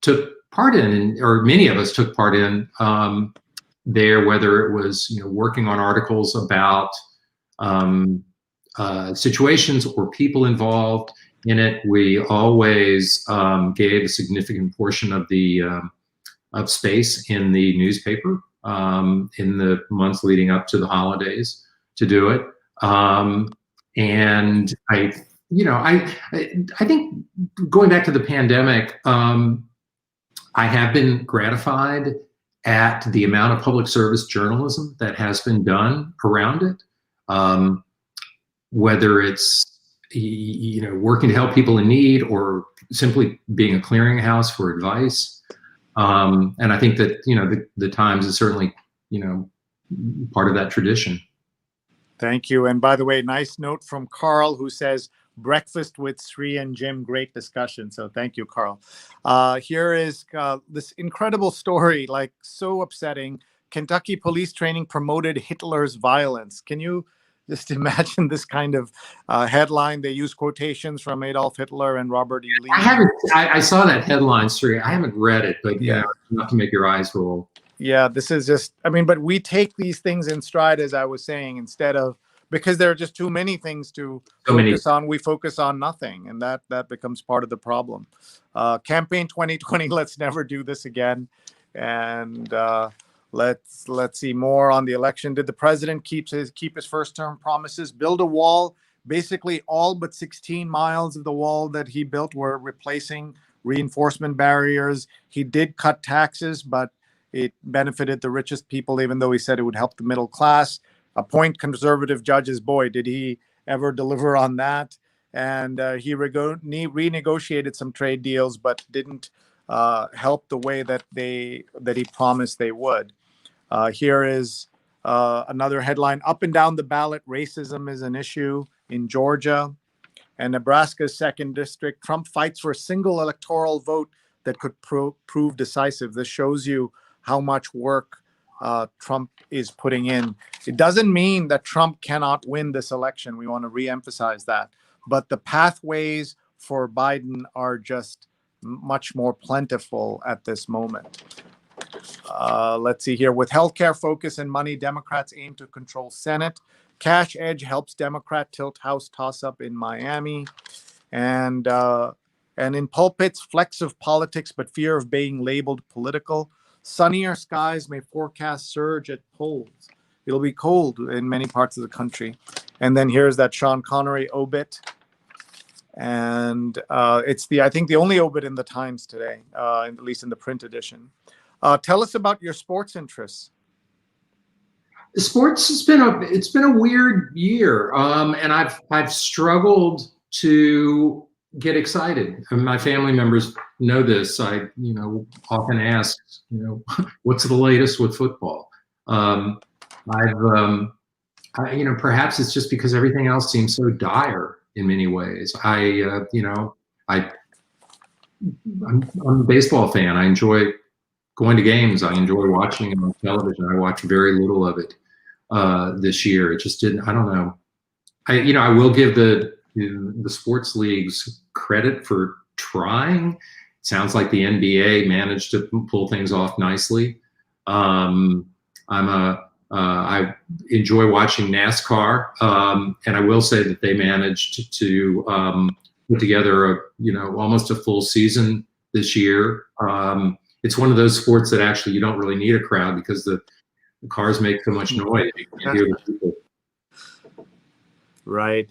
took part in, or many of us took part in there, whether it was, you know, working on articles about situations or people involved in it. We always gave a significant portion of the of space in the newspaper in the months leading up to the holidays to do it. And I think going back to the pandemic, I have been gratified at the amount of public service journalism that has been done around it. Whether it's, you know, working to help people in need or simply being a clearinghouse for advice. And I think that, you know, the Times is certainly, you know, part of that tradition. Thank you. And by the way, nice note from Carl, who says, breakfast with Sri and Jim, great discussion. So thank you, Carl. Here is this incredible story, like so upsetting. Kentucky police training promoted Hitler's violence. Can you just imagine this kind of headline? They use quotations from Adolf Hitler and Robert E. Lee. I saw that headline, Sri. I haven't read it, but you know, enough to make your eyes roll. Yeah, this is just, I mean, but we take these things in stride, as I was saying, instead of, because there are just too many things to focus on, we focus on nothing. And that becomes part of the problem. Campaign 2020, let's never do this again. And let's see more on the election. Did the president keep his first term promises? Build a wall. Basically, all but 16 miles of the wall that he built were replacing reinforcement barriers. He did cut taxes, but it benefited the richest people, even though he said it would help the middle class. Appoint conservative judges. Boy, did he ever deliver on that. And he renegotiated some trade deals, but didn't help the way that he promised they would. Here is another headline. Up and down the ballot, racism is an issue in Georgia and Nebraska's 2nd district. Trump fights for a single electoral vote that could prove decisive. This shows you how much work Trump is putting in. It doesn't mean that Trump cannot win this election. We want to reemphasize that. But the pathways for Biden are just much more plentiful at this moment. Let's see here. With healthcare focus and money, Democrats aim to control Senate. Cash edge helps Democrat tilt House toss-up in Miami. And in pulpits, flecks of politics, but fear of being labeled political. Sunnier skies may forecast surge at polls. It'll be cold in many parts of the country. And then here's that Sean Connery obit. And it's I think the only obit in the Times today, at least in the print edition. Tell us about your sports interests. Sports has been a weird year, and I've struggled to get excited. And my family members know this. I often ask, what's the latest with football? Perhaps it's just because everything else seems so dire in many ways. I'm a baseball fan. I enjoy going to games. I enjoy watching it on television. I watch very little of it this year. It just didn't. I don't know. I will give the sports leagues credit for trying. It sounds like the NBA managed to pull things off nicely. I enjoy watching NASCAR, and I will say that they managed to put together almost a full season this year. It's one of those sports that actually you don't really need a crowd because the cars make so much noise. You can't hear the people. Right.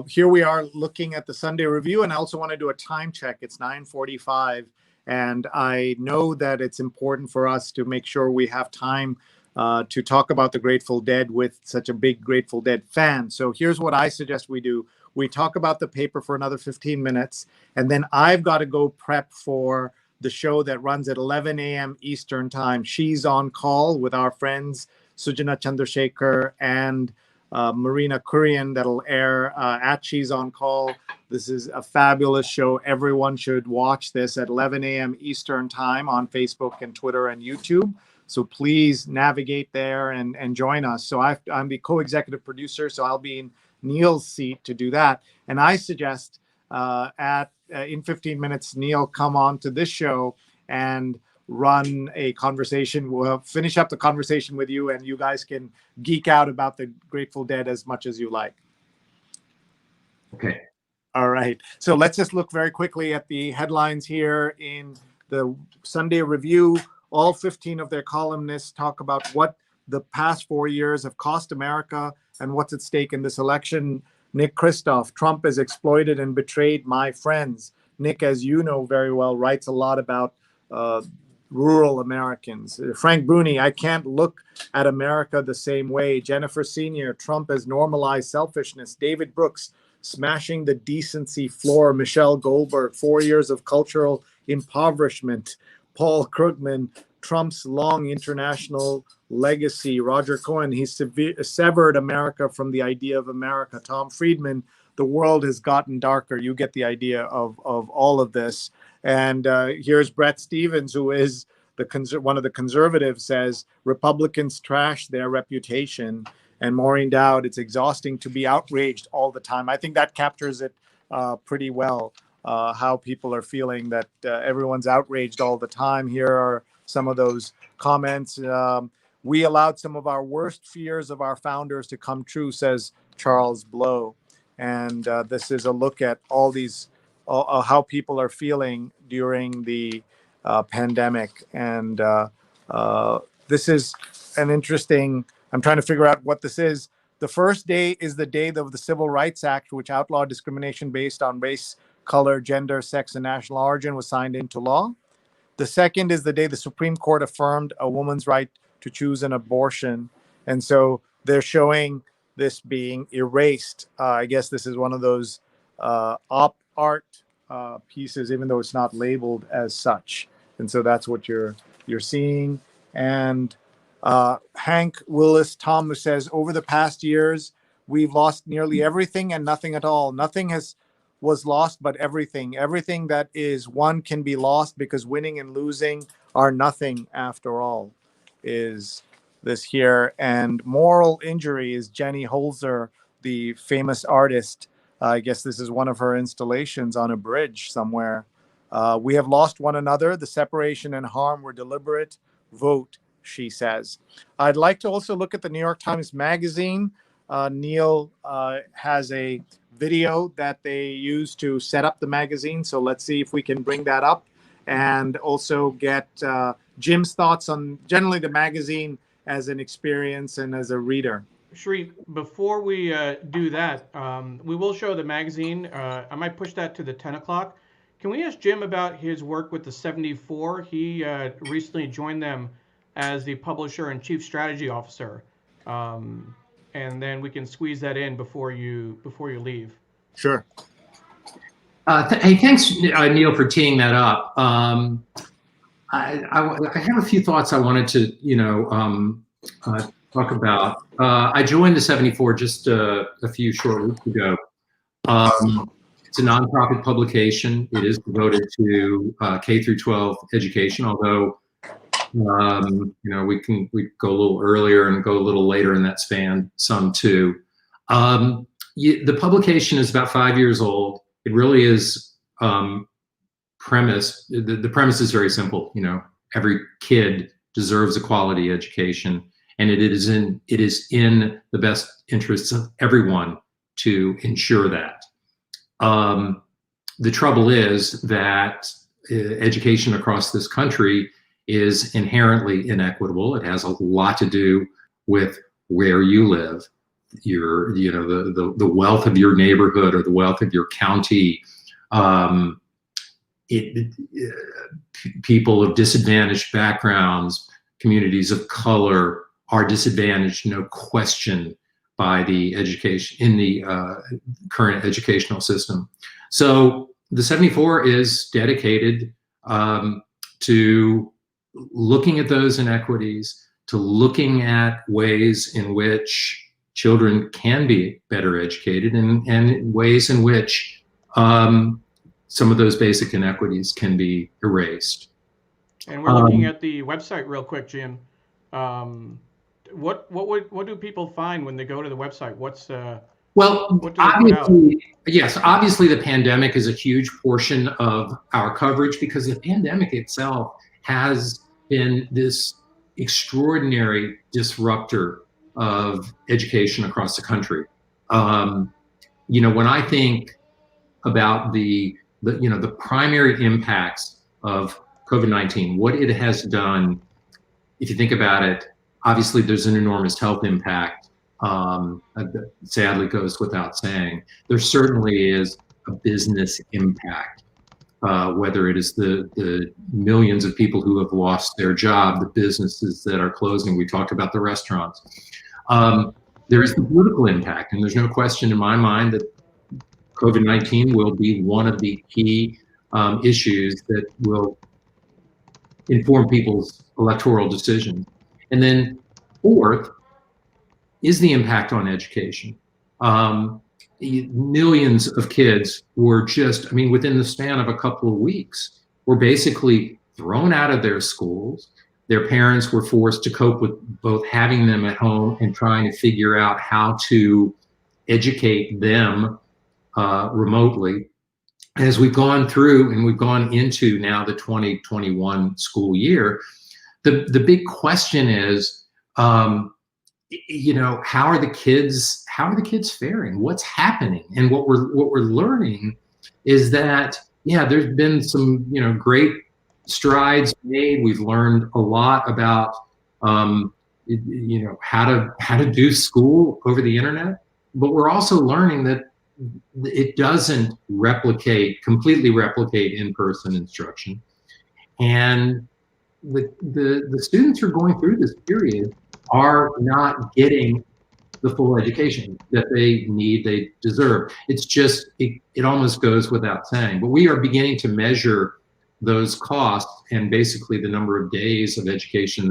Here we are looking at the Sunday Review, and I also want to do a time check. It's 9:45, and I know that it's important for us to make sure we have time to talk about the Grateful Dead with such a big Grateful Dead fan. So here's what I suggest we do. We talk about the paper for another 15 minutes, and then I've got to go prep for the show that runs at 11 a.m. Eastern time. She's on call with our friends Sujana Chandrasekhar and Marina Kurian that'll air at She's on Call. This is a fabulous show. Everyone should watch this at 11 a.m. Eastern time on Facebook and Twitter and YouTube. So please navigate there and join us. So I'm the co-executive producer, so I'll be in Neil's seat to do that. And I suggest in 15 minutes, Neil come on to this show and run a conversation. We'll finish up the conversation with you, and you guys can geek out about the Grateful Dead as much as you like. Okay. All right. So let's just look very quickly at the headlines here in the Sunday Review. All 15 of their columnists talk about what the past 4 years have cost America and what's at stake in this election. Nick Kristof, Trump has exploited and betrayed my friends. Nick, as you know very well, writes a lot about rural Americans. Frank Bruni, I can't look at America the same way. Jennifer Senior, Trump has normalized selfishness. David Brooks, smashing the decency floor. Michelle Goldberg, 4 years of cultural impoverishment. Paul Krugman, Trump's long international legacy. Roger Cohen, he severed America from the idea of America. Tom Friedman, the world has gotten darker. You get the idea of all of this. And here's Brett Stevens, who is one of the conservatives says Republicans trash their reputation, and Maureen Dowd, it's exhausting to be outraged all the time. I think that captures it pretty well, how people are feeling, that everyone's outraged all the time. Here are some of those comments. We allowed some of our worst fears of our founders to come true, says Charles Blow. And this is a look at all these, how people are feeling during the pandemic. And this is an interesting, I'm trying to figure out what this is. The first day is the day of the Civil Rights Act, which outlawed discrimination based on race, color, gender, sex, and national origin, was signed into law. The second is the day the Supreme Court affirmed a woman's right to choose an abortion. And so they're showing this being erased. I guess this is one of those op art pieces, even though it's not labeled as such. And so that's what you're seeing. And Hank Willis Thomas says, over the past years, we've lost nearly everything and nothing at all. Nothing was lost, but everything. Everything that is won can be lost, because winning and losing are nothing after all, is this here. And moral injury is Jenny Holzer, the famous artist. I guess this is one of her installations on a bridge somewhere. We have lost one another. The separation and harm were deliberate. Vote, she says. I'd like to also look at the New York Times Magazine. Neil has a video that they use to set up the magazine. So let's see if we can bring that up, and also get Jim's thoughts on generally the magazine as an experience and as a reader. Shri, before we do that, we will show the magazine. I might push that to the 10 o'clock. Can we ask Jim about his work with the 74? He recently joined them as the publisher and chief strategy officer. And then we can squeeze that in before you leave. Sure. Hey, thanks, Neil, for teeing that up. I have a few thoughts I wanted to, talk about. I joined the 74 just a few short weeks ago. It's a nonprofit publication. It is devoted to K through 12 education, although we go a little earlier and go a little later in that span, some too. The publication is about 5 years old. It really is the premise is very simple. Every kid deserves a quality education, and it is in the best interests of everyone to ensure that. The trouble is that education across this country is inherently inequitable. It has a lot to do with where you live, the wealth of your neighborhood or the wealth of your county. People of disadvantaged backgrounds, communities of color are disadvantaged, no question, by the education in the current educational system. So the 74 is dedicated to looking at those inequities, to looking at ways in which children can be better educated, and ways in which some of those basic inequities can be erased. And we're looking at the website real quick, Jim. What do people find when they go to the website? Obviously the pandemic is a huge portion of our coverage, because the pandemic itself has been this extraordinary disruptor of education across the country. When I think about the primary impacts of COVID-19, what it has done, if you think about it, obviously there's an enormous health impact. That sadly goes without saying. There certainly is a business impact, whether it is the millions of people who have lost their job, the businesses that are closing. We talked about the restaurants. There is the political impact, and there's no question in my mind that COVID-19 will be one of the key issues that will inform people's electoral decisions. And then fourth is the impact on education. Millions of kids were within the span of a couple of weeks, were basically thrown out of their schools. Their parents were forced to cope with both having them at home and trying to figure out how to educate them remotely. As we've gone through and we've gone into now the 2021 school year, the big question is, you know, how are the kids faring? What's happening? And what we're learning is that, yeah, there's been some, you know, great strides made. We've learned a lot about, you know, how to do school over the internet, but we're also learning that it doesn't completely replicate in-person instruction. And the students who are going through this period are not getting the full education that they need, they deserve. It's just, it almost goes without saying. But we are beginning to measure those costs and basically the number of days of education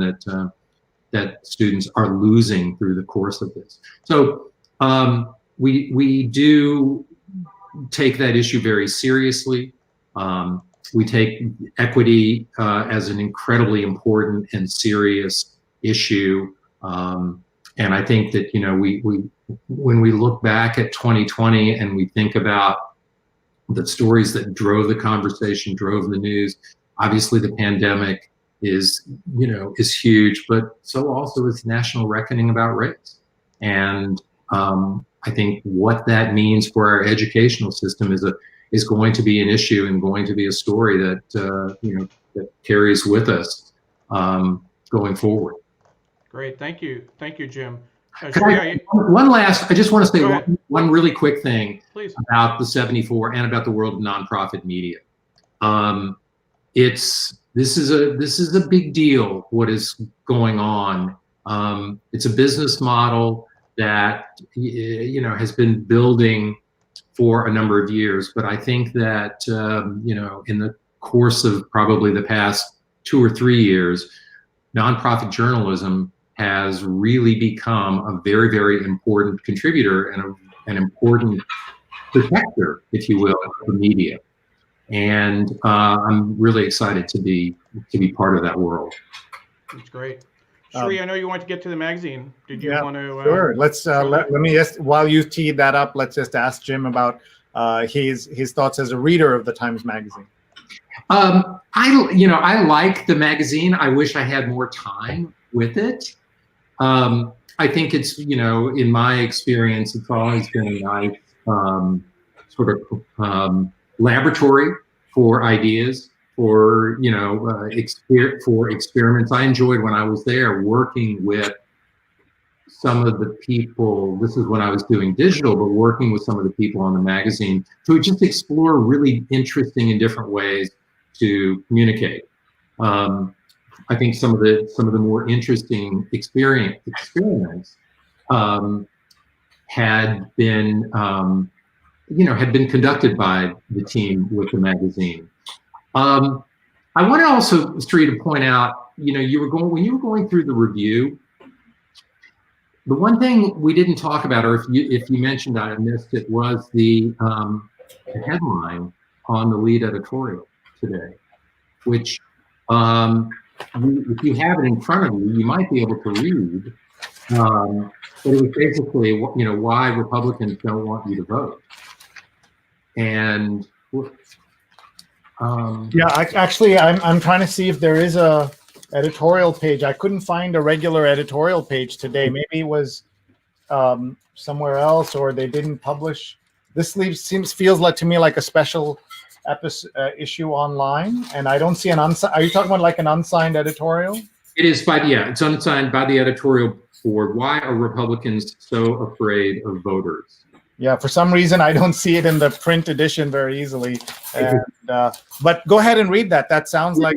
that students are losing through the course of this. So we do take that issue very seriously. We take equity as an incredibly important and serious issue. And I think that, you know, when we look back at 2020 and we think about the stories that drove the conversation, drove the news, obviously the pandemic is huge, but so also is national reckoning about race. And I think what that means for our educational system is going to be an issue and going to be a story that that carries with us going forward. Great, thank you, Jim. I just want to say one really quick thing, please, about the 74 and about the world of nonprofit media. This is a big deal. What is going on? It's a business model that has been building for a number of years, but I think that in the course of probably the past 2 or 3 years, nonprofit journalism has really become a very, very important contributor and an important protector, if you will, of the media. And I'm really excited to be part of that world. That's great. Shri, I know you want to get to the magazine. Did you want to? Sure. Let's let me just, while you teed that up, let's just ask Jim about his thoughts as a reader of the Times Magazine. I like the magazine. I wish I had more time with it. I think it's, in my experience, it's always been a nice sort of laboratory for ideas, for experiments. I enjoyed when I was there working with some of the people. This is when I was doing digital, but working with some of the people on the magazine to just explore really interesting and different ways to communicate. I think some of the more interesting experiments had been conducted by the team with the magazine. I want to also, Sri, to point out, when you were going through the review, the one thing we didn't talk about, or if you mentioned I missed it, was the headline on the lead editorial today, which if you have it in front of you, you might be able to read. But it was basically, why Republicans don't want you to vote. And I'm trying to see if there is a editorial page. I couldn't find a regular editorial page today. Maybe it was somewhere else, or they didn't publish. This feels like to me like a special issue online, and I don't see an unsigned. Are you talking about like an unsigned editorial? It is it's unsigned by the editorial board. Why are Republicans so afraid of voters? Yeah, for some reason I don't see it in the print edition very easily. And, but go ahead and read that. That sounds like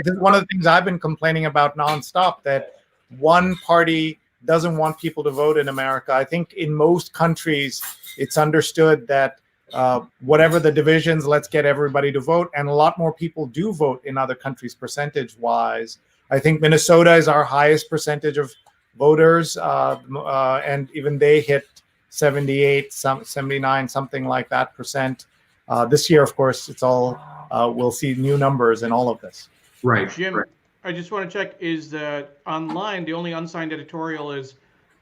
this is one of the things I've been complaining about nonstop, that one party doesn't want people to vote in America. I think in most countries it's understood that whatever the divisions, let's get everybody to vote. And a lot more people do vote in other countries percentage-wise. I think Minnesota is our highest percentage of voters, and even they hit 78, 79, something like that percent. This year, of course, it's all, we'll see new numbers in all of this. Right. Jim, right. I just want to check, is that online, the only unsigned editorial is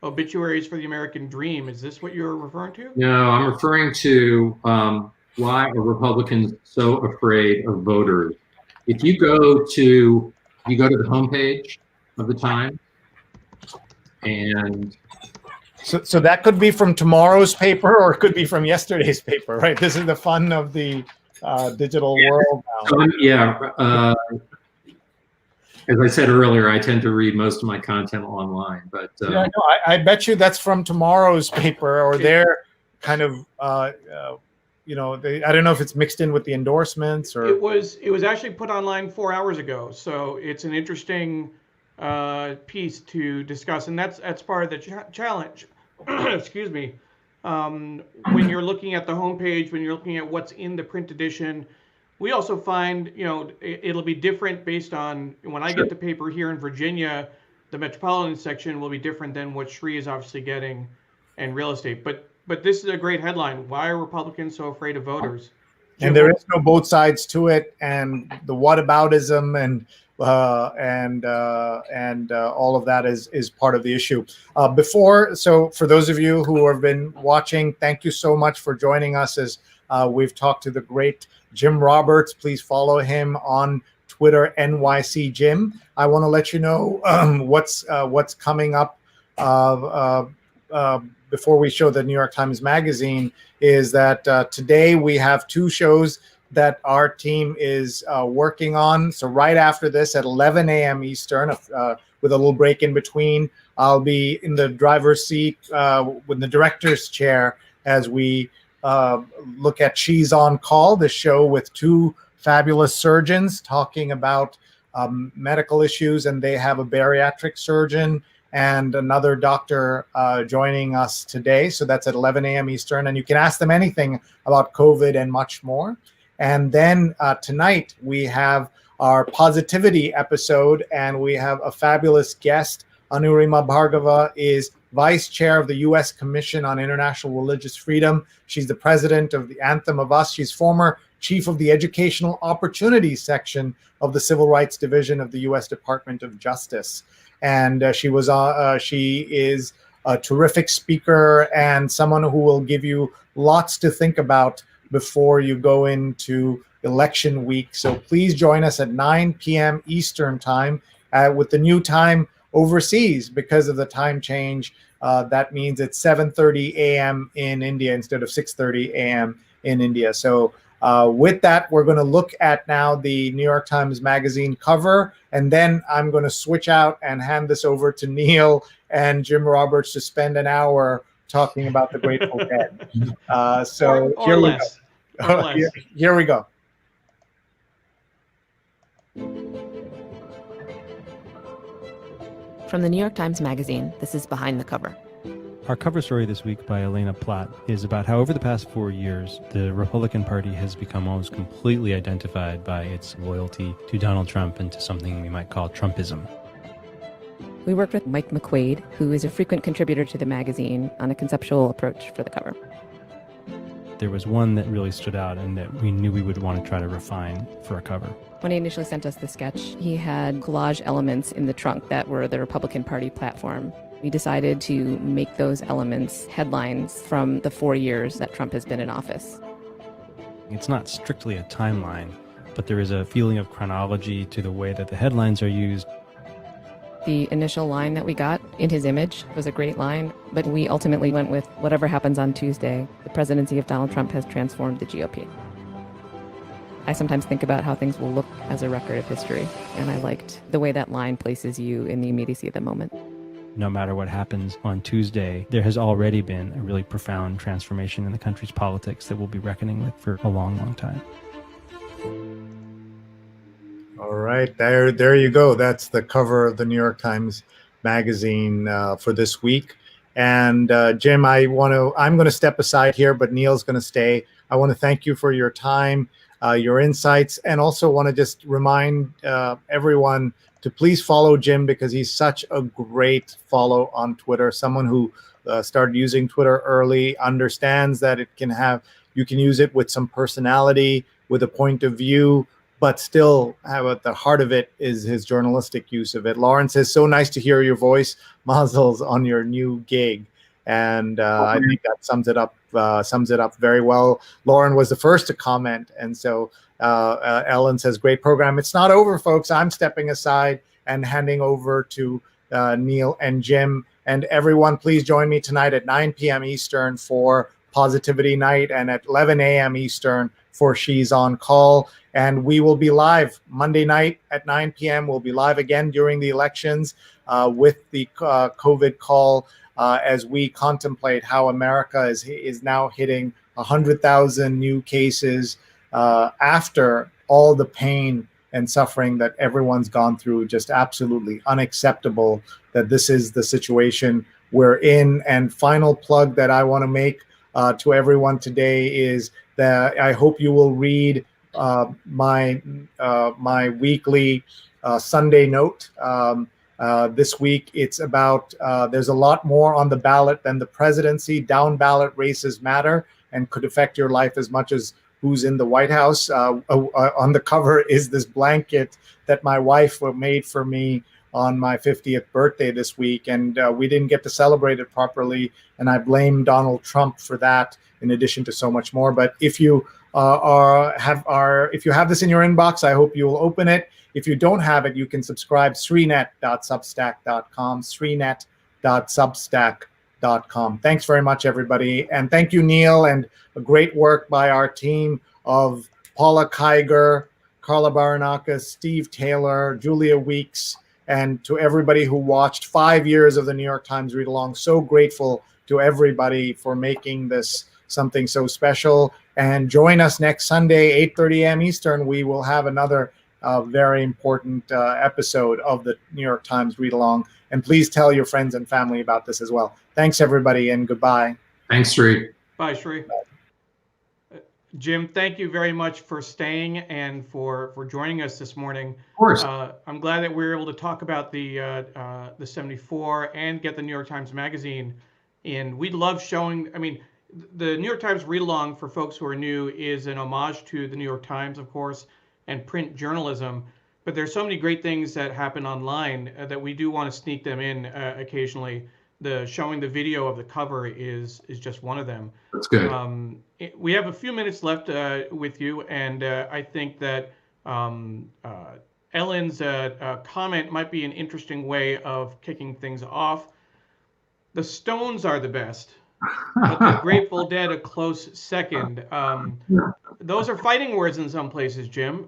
Obituaries for the American Dream. Is this what you're referring to? No, I'm referring to why are Republicans so afraid of voters? If you go to the homepage of the Times, and So that could be from tomorrow's paper, or it could be from yesterday's paper, right? This is the fun of the digital world now. As I said earlier, I tend to read most of my content online, but Yeah, no, I bet you that's from tomorrow's paper, or they're kind of, I don't know if it's mixed in with the endorsements or. It was actually put online 4 hours ago, so it's an interesting piece to discuss, and that's part of the challenge. Excuse me. When you're looking at the homepage, when you're looking at what's in the print edition, we also find, it'll be different based on when I get the paper here in Virginia, the metropolitan section will be different than what Shri is obviously getting in real estate. But this is a great headline. Why are Republicans so afraid of voters? And there is no both sides to it, and the whataboutism and all of that is part of the issue. So for those of you who have been watching, thank you so much for joining us as we've talked to the great Jim Roberts. Please follow him on Twitter, NYC Jim. I want to let you know what's coming up before we show the New York Times Magazine is that today we have two shows that our team is working on. So right after this at 11 a.m. Eastern, with a little break in between, I'll be in the driver's seat with the director's chair as we look at She's on Call, the show with two fabulous surgeons talking about medical issues, and they have a bariatric surgeon and another doctor joining us today. So that's at 11 a.m. Eastern, and you can ask them anything about COVID and much more. And then tonight we have our positivity episode, and we have a fabulous guest. Anurima Bhargava is Vice Chair of the U.S. Commission on International Religious Freedom. She's the president of the Anthem of Us. She's former chief of the Educational Opportunities section of the Civil Rights Division of the U.S. Department of Justice. And she is a terrific speaker and someone who will give you lots to think about before you go into election week. So please join us at 9 p.m. Eastern time with the new time overseas because of the time change. That means it's 7:30 a.m. in India instead of 6:30 a.m. in India. So with that, we're going to look at now the New York Times Magazine cover, and then I'm going to switch out and hand this over to Neil and Jim Roberts to spend an hour talking about the Grateful Dead. Here we go. Here we go. From the New York Times Magazine, this is Behind the Cover. Our cover story this week by Elena Platt is about how over the past 4 years, the Republican Party has become almost completely identified by its loyalty to Donald Trump and to something we might call Trumpism. We worked with Mike McQuaid, who is a frequent contributor to the magazine, on a conceptual approach for the cover. There was one that really stood out and that we knew we would want to try to refine for a cover. When he initially sent us the sketch, he had collage elements in the trunk that were the Republican Party platform. We decided to make those elements headlines from the 4 years that Trump has been in office. It's not strictly a timeline, but there is a feeling of chronology to the way that the headlines are used. The initial line that we got in his image was a great line, but we ultimately went with whatever happens on Tuesday, the presidency of Donald Trump has transformed the GOP. I sometimes think about how things will look as a record of history, and I liked the way that line places you in the immediacy of the moment. No matter what happens on Tuesday, there has already been a really profound transformation in the country's politics that we'll be reckoning with for a long, long time. All right, there you go. That's the cover of the New York Times Magazine for this week. And Jim, I'm going to step aside here, but Neil's going to stay. I want to thank you for your time, your insights, and also want to just remind everyone to please follow Jim because he's such a great follow on Twitter. Someone who started using Twitter early, understands that you can use it with some personality, with a point of view, but still at the heart of it is his journalistic use of it. Lauren says, so nice to hear your voice, Mazel's on your new gig. And I think that sums it up very well. Lauren was the first to comment. And so Ellen says, great program. It's not over, folks. I'm stepping aside and handing over to Neil and Jim. And everyone, please join me tonight at 9 p.m. Eastern for Positivity Night and at 11 a.m. Eastern for She's on Call. And we will be live Monday night at 9 p.m. We'll be live again during the elections with the COVID call as we contemplate how America is now hitting 100,000 new cases after all the pain and suffering that everyone's gone through. Just absolutely unacceptable that this is the situation we're in. And final plug that I want to make to everyone today is that I hope you will read my weekly Sunday note. This week it's about there's a lot more on the ballot than the presidency. Down ballot races matter and could affect your life as much as who's in the White House. On the cover is this blanket that my wife made for me on my 50th birthday this week, and we didn't get to celebrate it properly, and I blame Donald Trump for that, in addition to so much more. But if you if you have this in your inbox, I hope you'll open it. If you don't have it, you can subscribe srinet.substack.com, srinet.substack.com. Thanks very much, everybody. And thank you, Neil, and a great work by our team of Paula Kiger, Carla Baranauckas, Steve Taylor, Julia Weeks, and to everybody who watched 5 years of the New York Times Read Along. So grateful to everybody for making this something so special. And join us next Sunday, 8:30 a.m. Eastern. We will have another very important episode of the New York Times Read Along. And please tell your friends and family about this as well. Thanks, everybody, and goodbye. Thanks, Sri. Bye, Sri. Jim, thank you very much for staying and for joining us this morning. Of course. I'm glad that we were able to talk about the 74 and get the New York Times Magazine in. We'd love showing, I mean, the New York Times Read Along, for folks who are new, is an homage to the New York Times, of course, and print journalism. But there's so many great things that happen online that we do want to sneak them in occasionally. Showing the video of the cover is just one of them. That's good. We have a few minutes left with you, and I think that Ellen's comment might be an interesting way of kicking things off. The Stones are the best, but the Grateful Dead a close second. Those are fighting words in some places, Jim.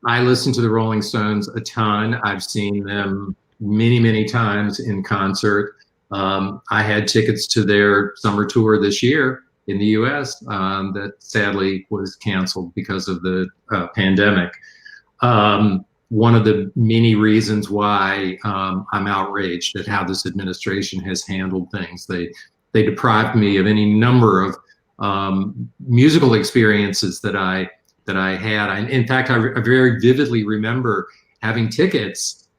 I listen to the Rolling Stones a ton. I've seen them many, many times in concert. I had tickets to their summer tour this year in the U.S. That sadly was canceled because of the pandemic. One of the many reasons why I'm outraged at how this administration has handled things. They deprived me of any number of musical experiences that I had. In fact, I very vividly remember having tickets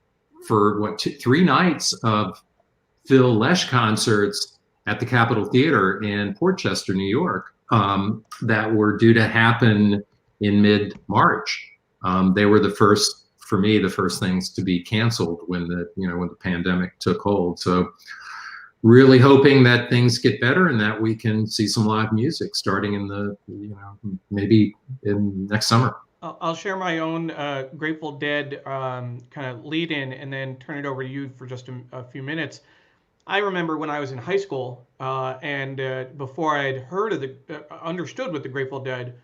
for 3 nights of Phil Lesh concerts at the Capitol Theater in Portchester, New York, that were due to happen in mid-March. They were the first things to be canceled when the pandemic took hold. So really hoping that things get better and that we can see some live music starting in maybe in next summer. I'll share my own Grateful Dead kind of lead in and then turn it over to you for just a few minutes. I remember when I was in high school and before I'd heard of understood what the Grateful Dead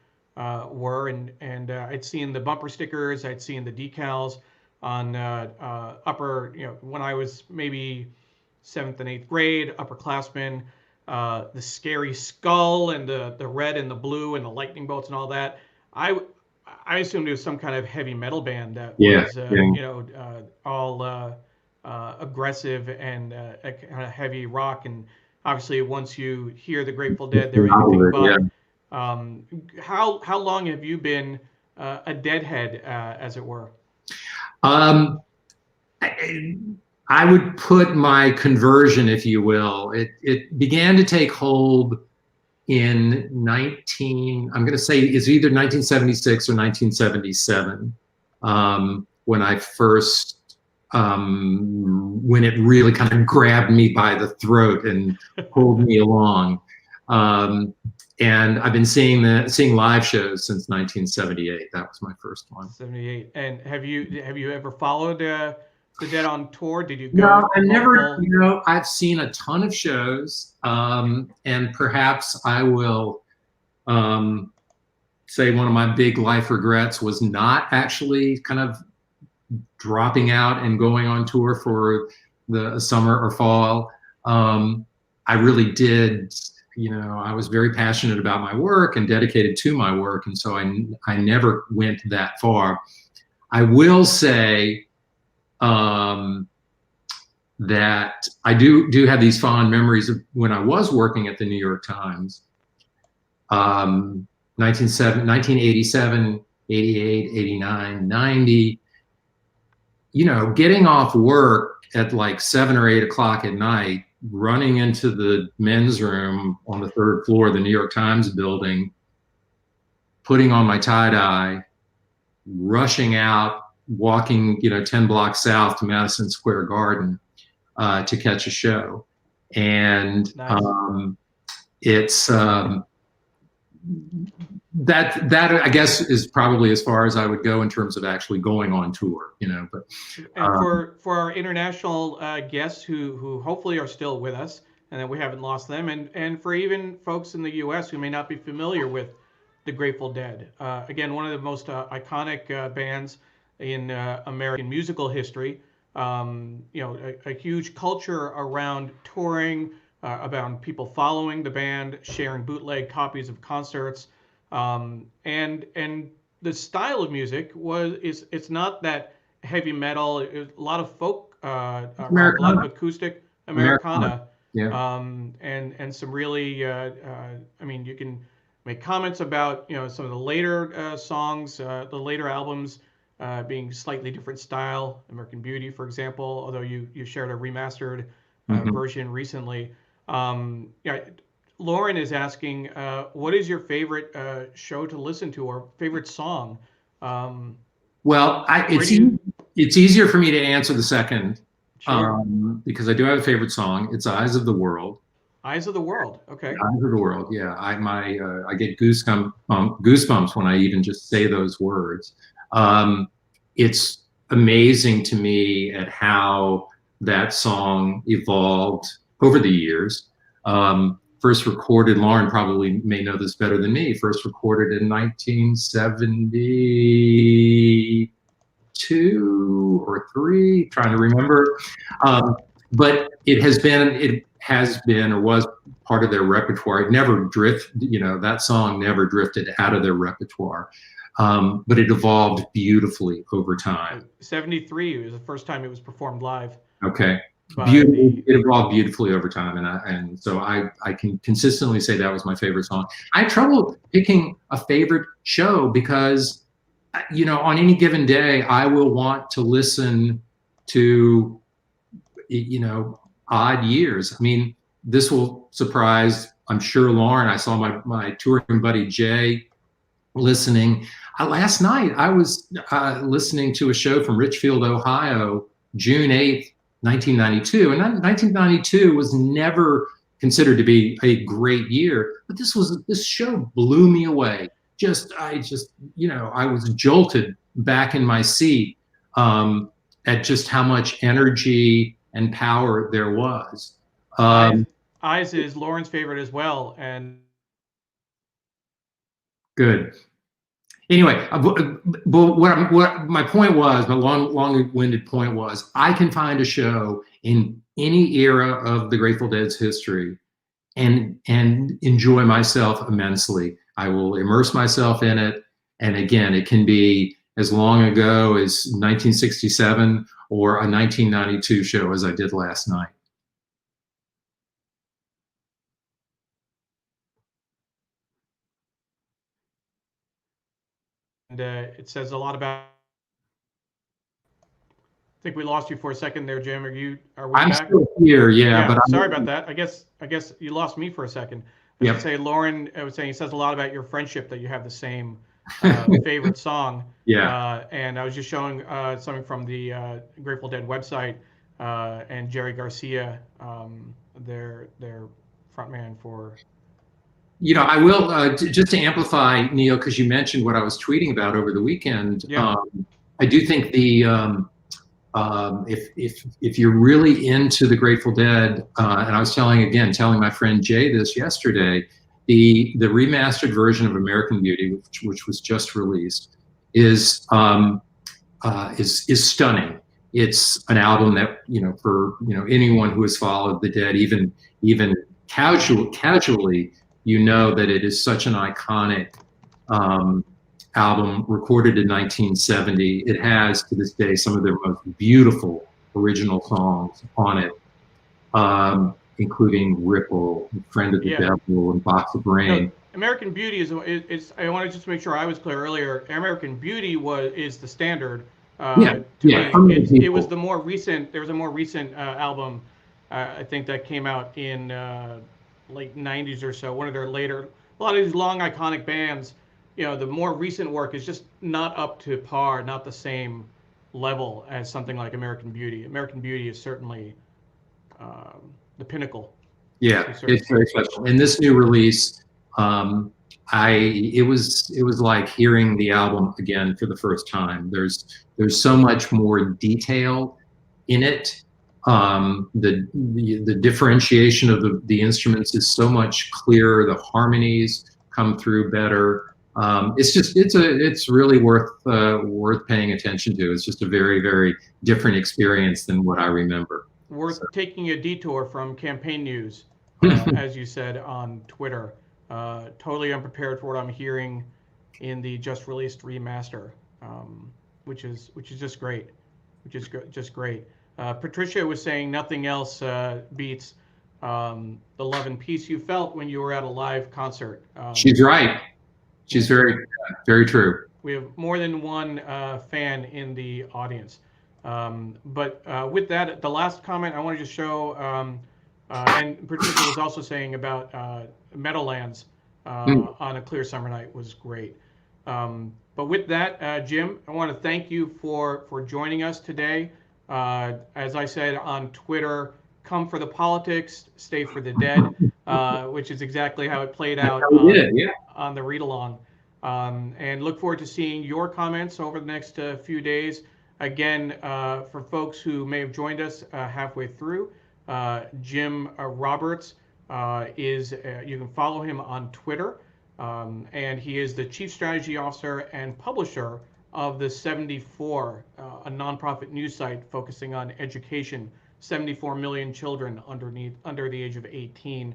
were, and I'd seen the bumper stickers, I'd seen the decals on upper, when I was maybe 7th and 8th grade, upperclassmen, the scary skull and the red and the blue and the lightning bolts and all that. I assumed it was some kind of heavy metal band that was, all aggressive and kind of heavy rock. And obviously, once you hear the Grateful Dead, they're anything but. Yeah. How long have you been a Deadhead, as it were? I would put my conversion, if you will, it began to take hold in I'm going to say it's either 1976 or 1977, when I first, when it really kind of grabbed me by the throat and pulled me along. And I've been seeing live shows since 1978. That was my first one. 78. And have you ever followed the Dead on tour? Did you go? No, I never. You know, I've seen a ton of shows, and perhaps I will say one of my big life regrets was not actually kind of dropping out and going on tour for the summer or fall. I really did. You know, I was very passionate about my work and dedicated to my work, and so I never went that far. I will say that I do have these fond memories of when I was working at the New York Times. 1987, 88, 89, 90. You know, getting off work at like 7 or 8 o'clock at night, running into the men's room on the 3rd floor of the New York Times building, putting on my tie-dye, rushing out, walking, 10 blocks south to Madison Square Garden to catch a show. And nice. It's that I guess is probably as far as I would go in terms of actually going on tour, but. And for our international guests who hopefully are still with us and that we haven't lost them, and for even folks in the US who may not be familiar with the Grateful Dead, again, one of the most iconic bands in American musical history. A huge culture around touring, about people following the band, sharing bootleg copies of concerts, and the style of music it's not that heavy metal. It's a lot of folk, rock, a lot of acoustic Americana. Yeah. And some really, I mean, you can make comments about some of the later songs, the later albums. Being slightly different style, American Beauty, for example, although you shared a remastered version recently. Lauren is asking, what is your favorite show to listen to or favorite song? Well, it's easier for me to answer the second, sure. Because I do have a favorite song. It's Eyes of the World. Eyes of the World. Okay. Eyes of the World. Yeah, I get goosebumps when I even just say those words. It's amazing to me at how that song evolved over the years. First recorded, Lauren probably may know this better than me, first recorded in 1972 or 3, trying to remember. But it has been or was part of their repertoire. It never that song never drifted out of their repertoire. But it evolved beautifully over time. 73 was the first time it was performed live. Okay. It evolved beautifully over time, and so I can consistently say that was my favorite song. I had trouble picking a favorite show because, on any given day, I will want to listen to, odd years. I mean, this will surprise, I'm sure, Lauren. I saw my touring buddy Jay listening. Last night, I was listening to a show from Richfield, Ohio, June 8th, 1992. And 1992 was never considered to be a great year, but this show blew me away. I was jolted back in my seat at just how much energy and power there was. Eyes is Lauren's favorite as well, and good. Anyway, what my point was, my long-winded point was, I can find a show in any era of the Grateful Dead's history and enjoy myself immensely. I will immerse myself in it. And again, it can be as long ago as 1967 or a 1992 show as I did last night. And it says a lot about. I think we lost you for a second there, Jim. Are we I'm back? still here, yeah. But sorry about that. I guess you lost me for a second. Yep. Say Lauren was saying, he says a lot about your friendship that you have the same favorite song. Yeah. And I was just showing something from the Grateful Dead website, and Jerry Garcia, their frontman for. I will just to amplify, Neil, because you mentioned what I was tweeting about over the weekend. Yeah. I do think if you're really into the Grateful Dead, and I was telling my friend Jay this yesterday, the remastered version of American Beauty, which was just released, is stunning. It's an album that for anyone who has followed the Dead, even casually, that it is such an iconic album, recorded in 1970. It has, to this day, some of their most beautiful original songs on it, including Ripple, Friend of the Devil, and Box of Rain. No, American Beauty is I wanted just to make sure I was clear earlier. American Beauty is the standard. It was the more recent. There was a more recent album, I think, that came out in late 90s or so. One of their later, a lot of these long iconic bands, the more recent work is just not up to par, not the same level as something like American Beauty. American Beauty is certainly the pinnacle. Yeah, it's very special. And this new release, it was like hearing the album again for the first time. There's so much more detail in it. The differentiation of the instruments is so much clearer. The harmonies come through better. It's really worth paying attention to. It's just a very, very different experience than what I remember. Worth taking a detour from campaign news, as you said on Twitter. Totally unprepared for what I'm hearing in the just released remaster, which is just great, just great. Patricia was saying nothing else beats the love and peace you felt when you were at a live concert. She's right. She's very, very true. We have more than one fan in the audience. But with that, the last comment I wanted to show, and Patricia was also saying about Meadowlands on a clear summer night was great. But with that, Jim, I want to thank you for joining us today. As I said on Twitter, come for the politics, stay for the Dead, which is exactly how it played out on the read-along. And look forward to seeing your comments over the next few days. Again, for folks who may have joined us halfway through, Jim Roberts you can follow him on Twitter, and he is the Chief Strategy Officer and publisher of the 74, a nonprofit news site focusing on education, 74 million children under the age of 18.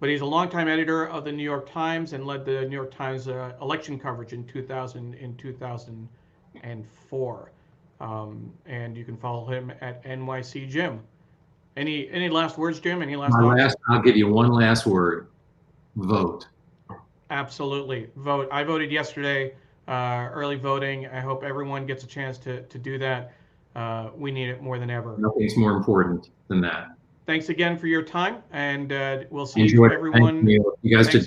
But he's a longtime editor of the New York Times and led the New York Times election coverage in 2004. And you can follow him at NYC Jim. Any last words, Jim? Any last thoughts? I'll give you one last word. Vote. Absolutely. Vote. I voted yesterday, early voting. I hope everyone gets a chance to do that. We need it more than ever. Nothing's more important than that. Thanks again for your time, and we'll see everyone. You guys did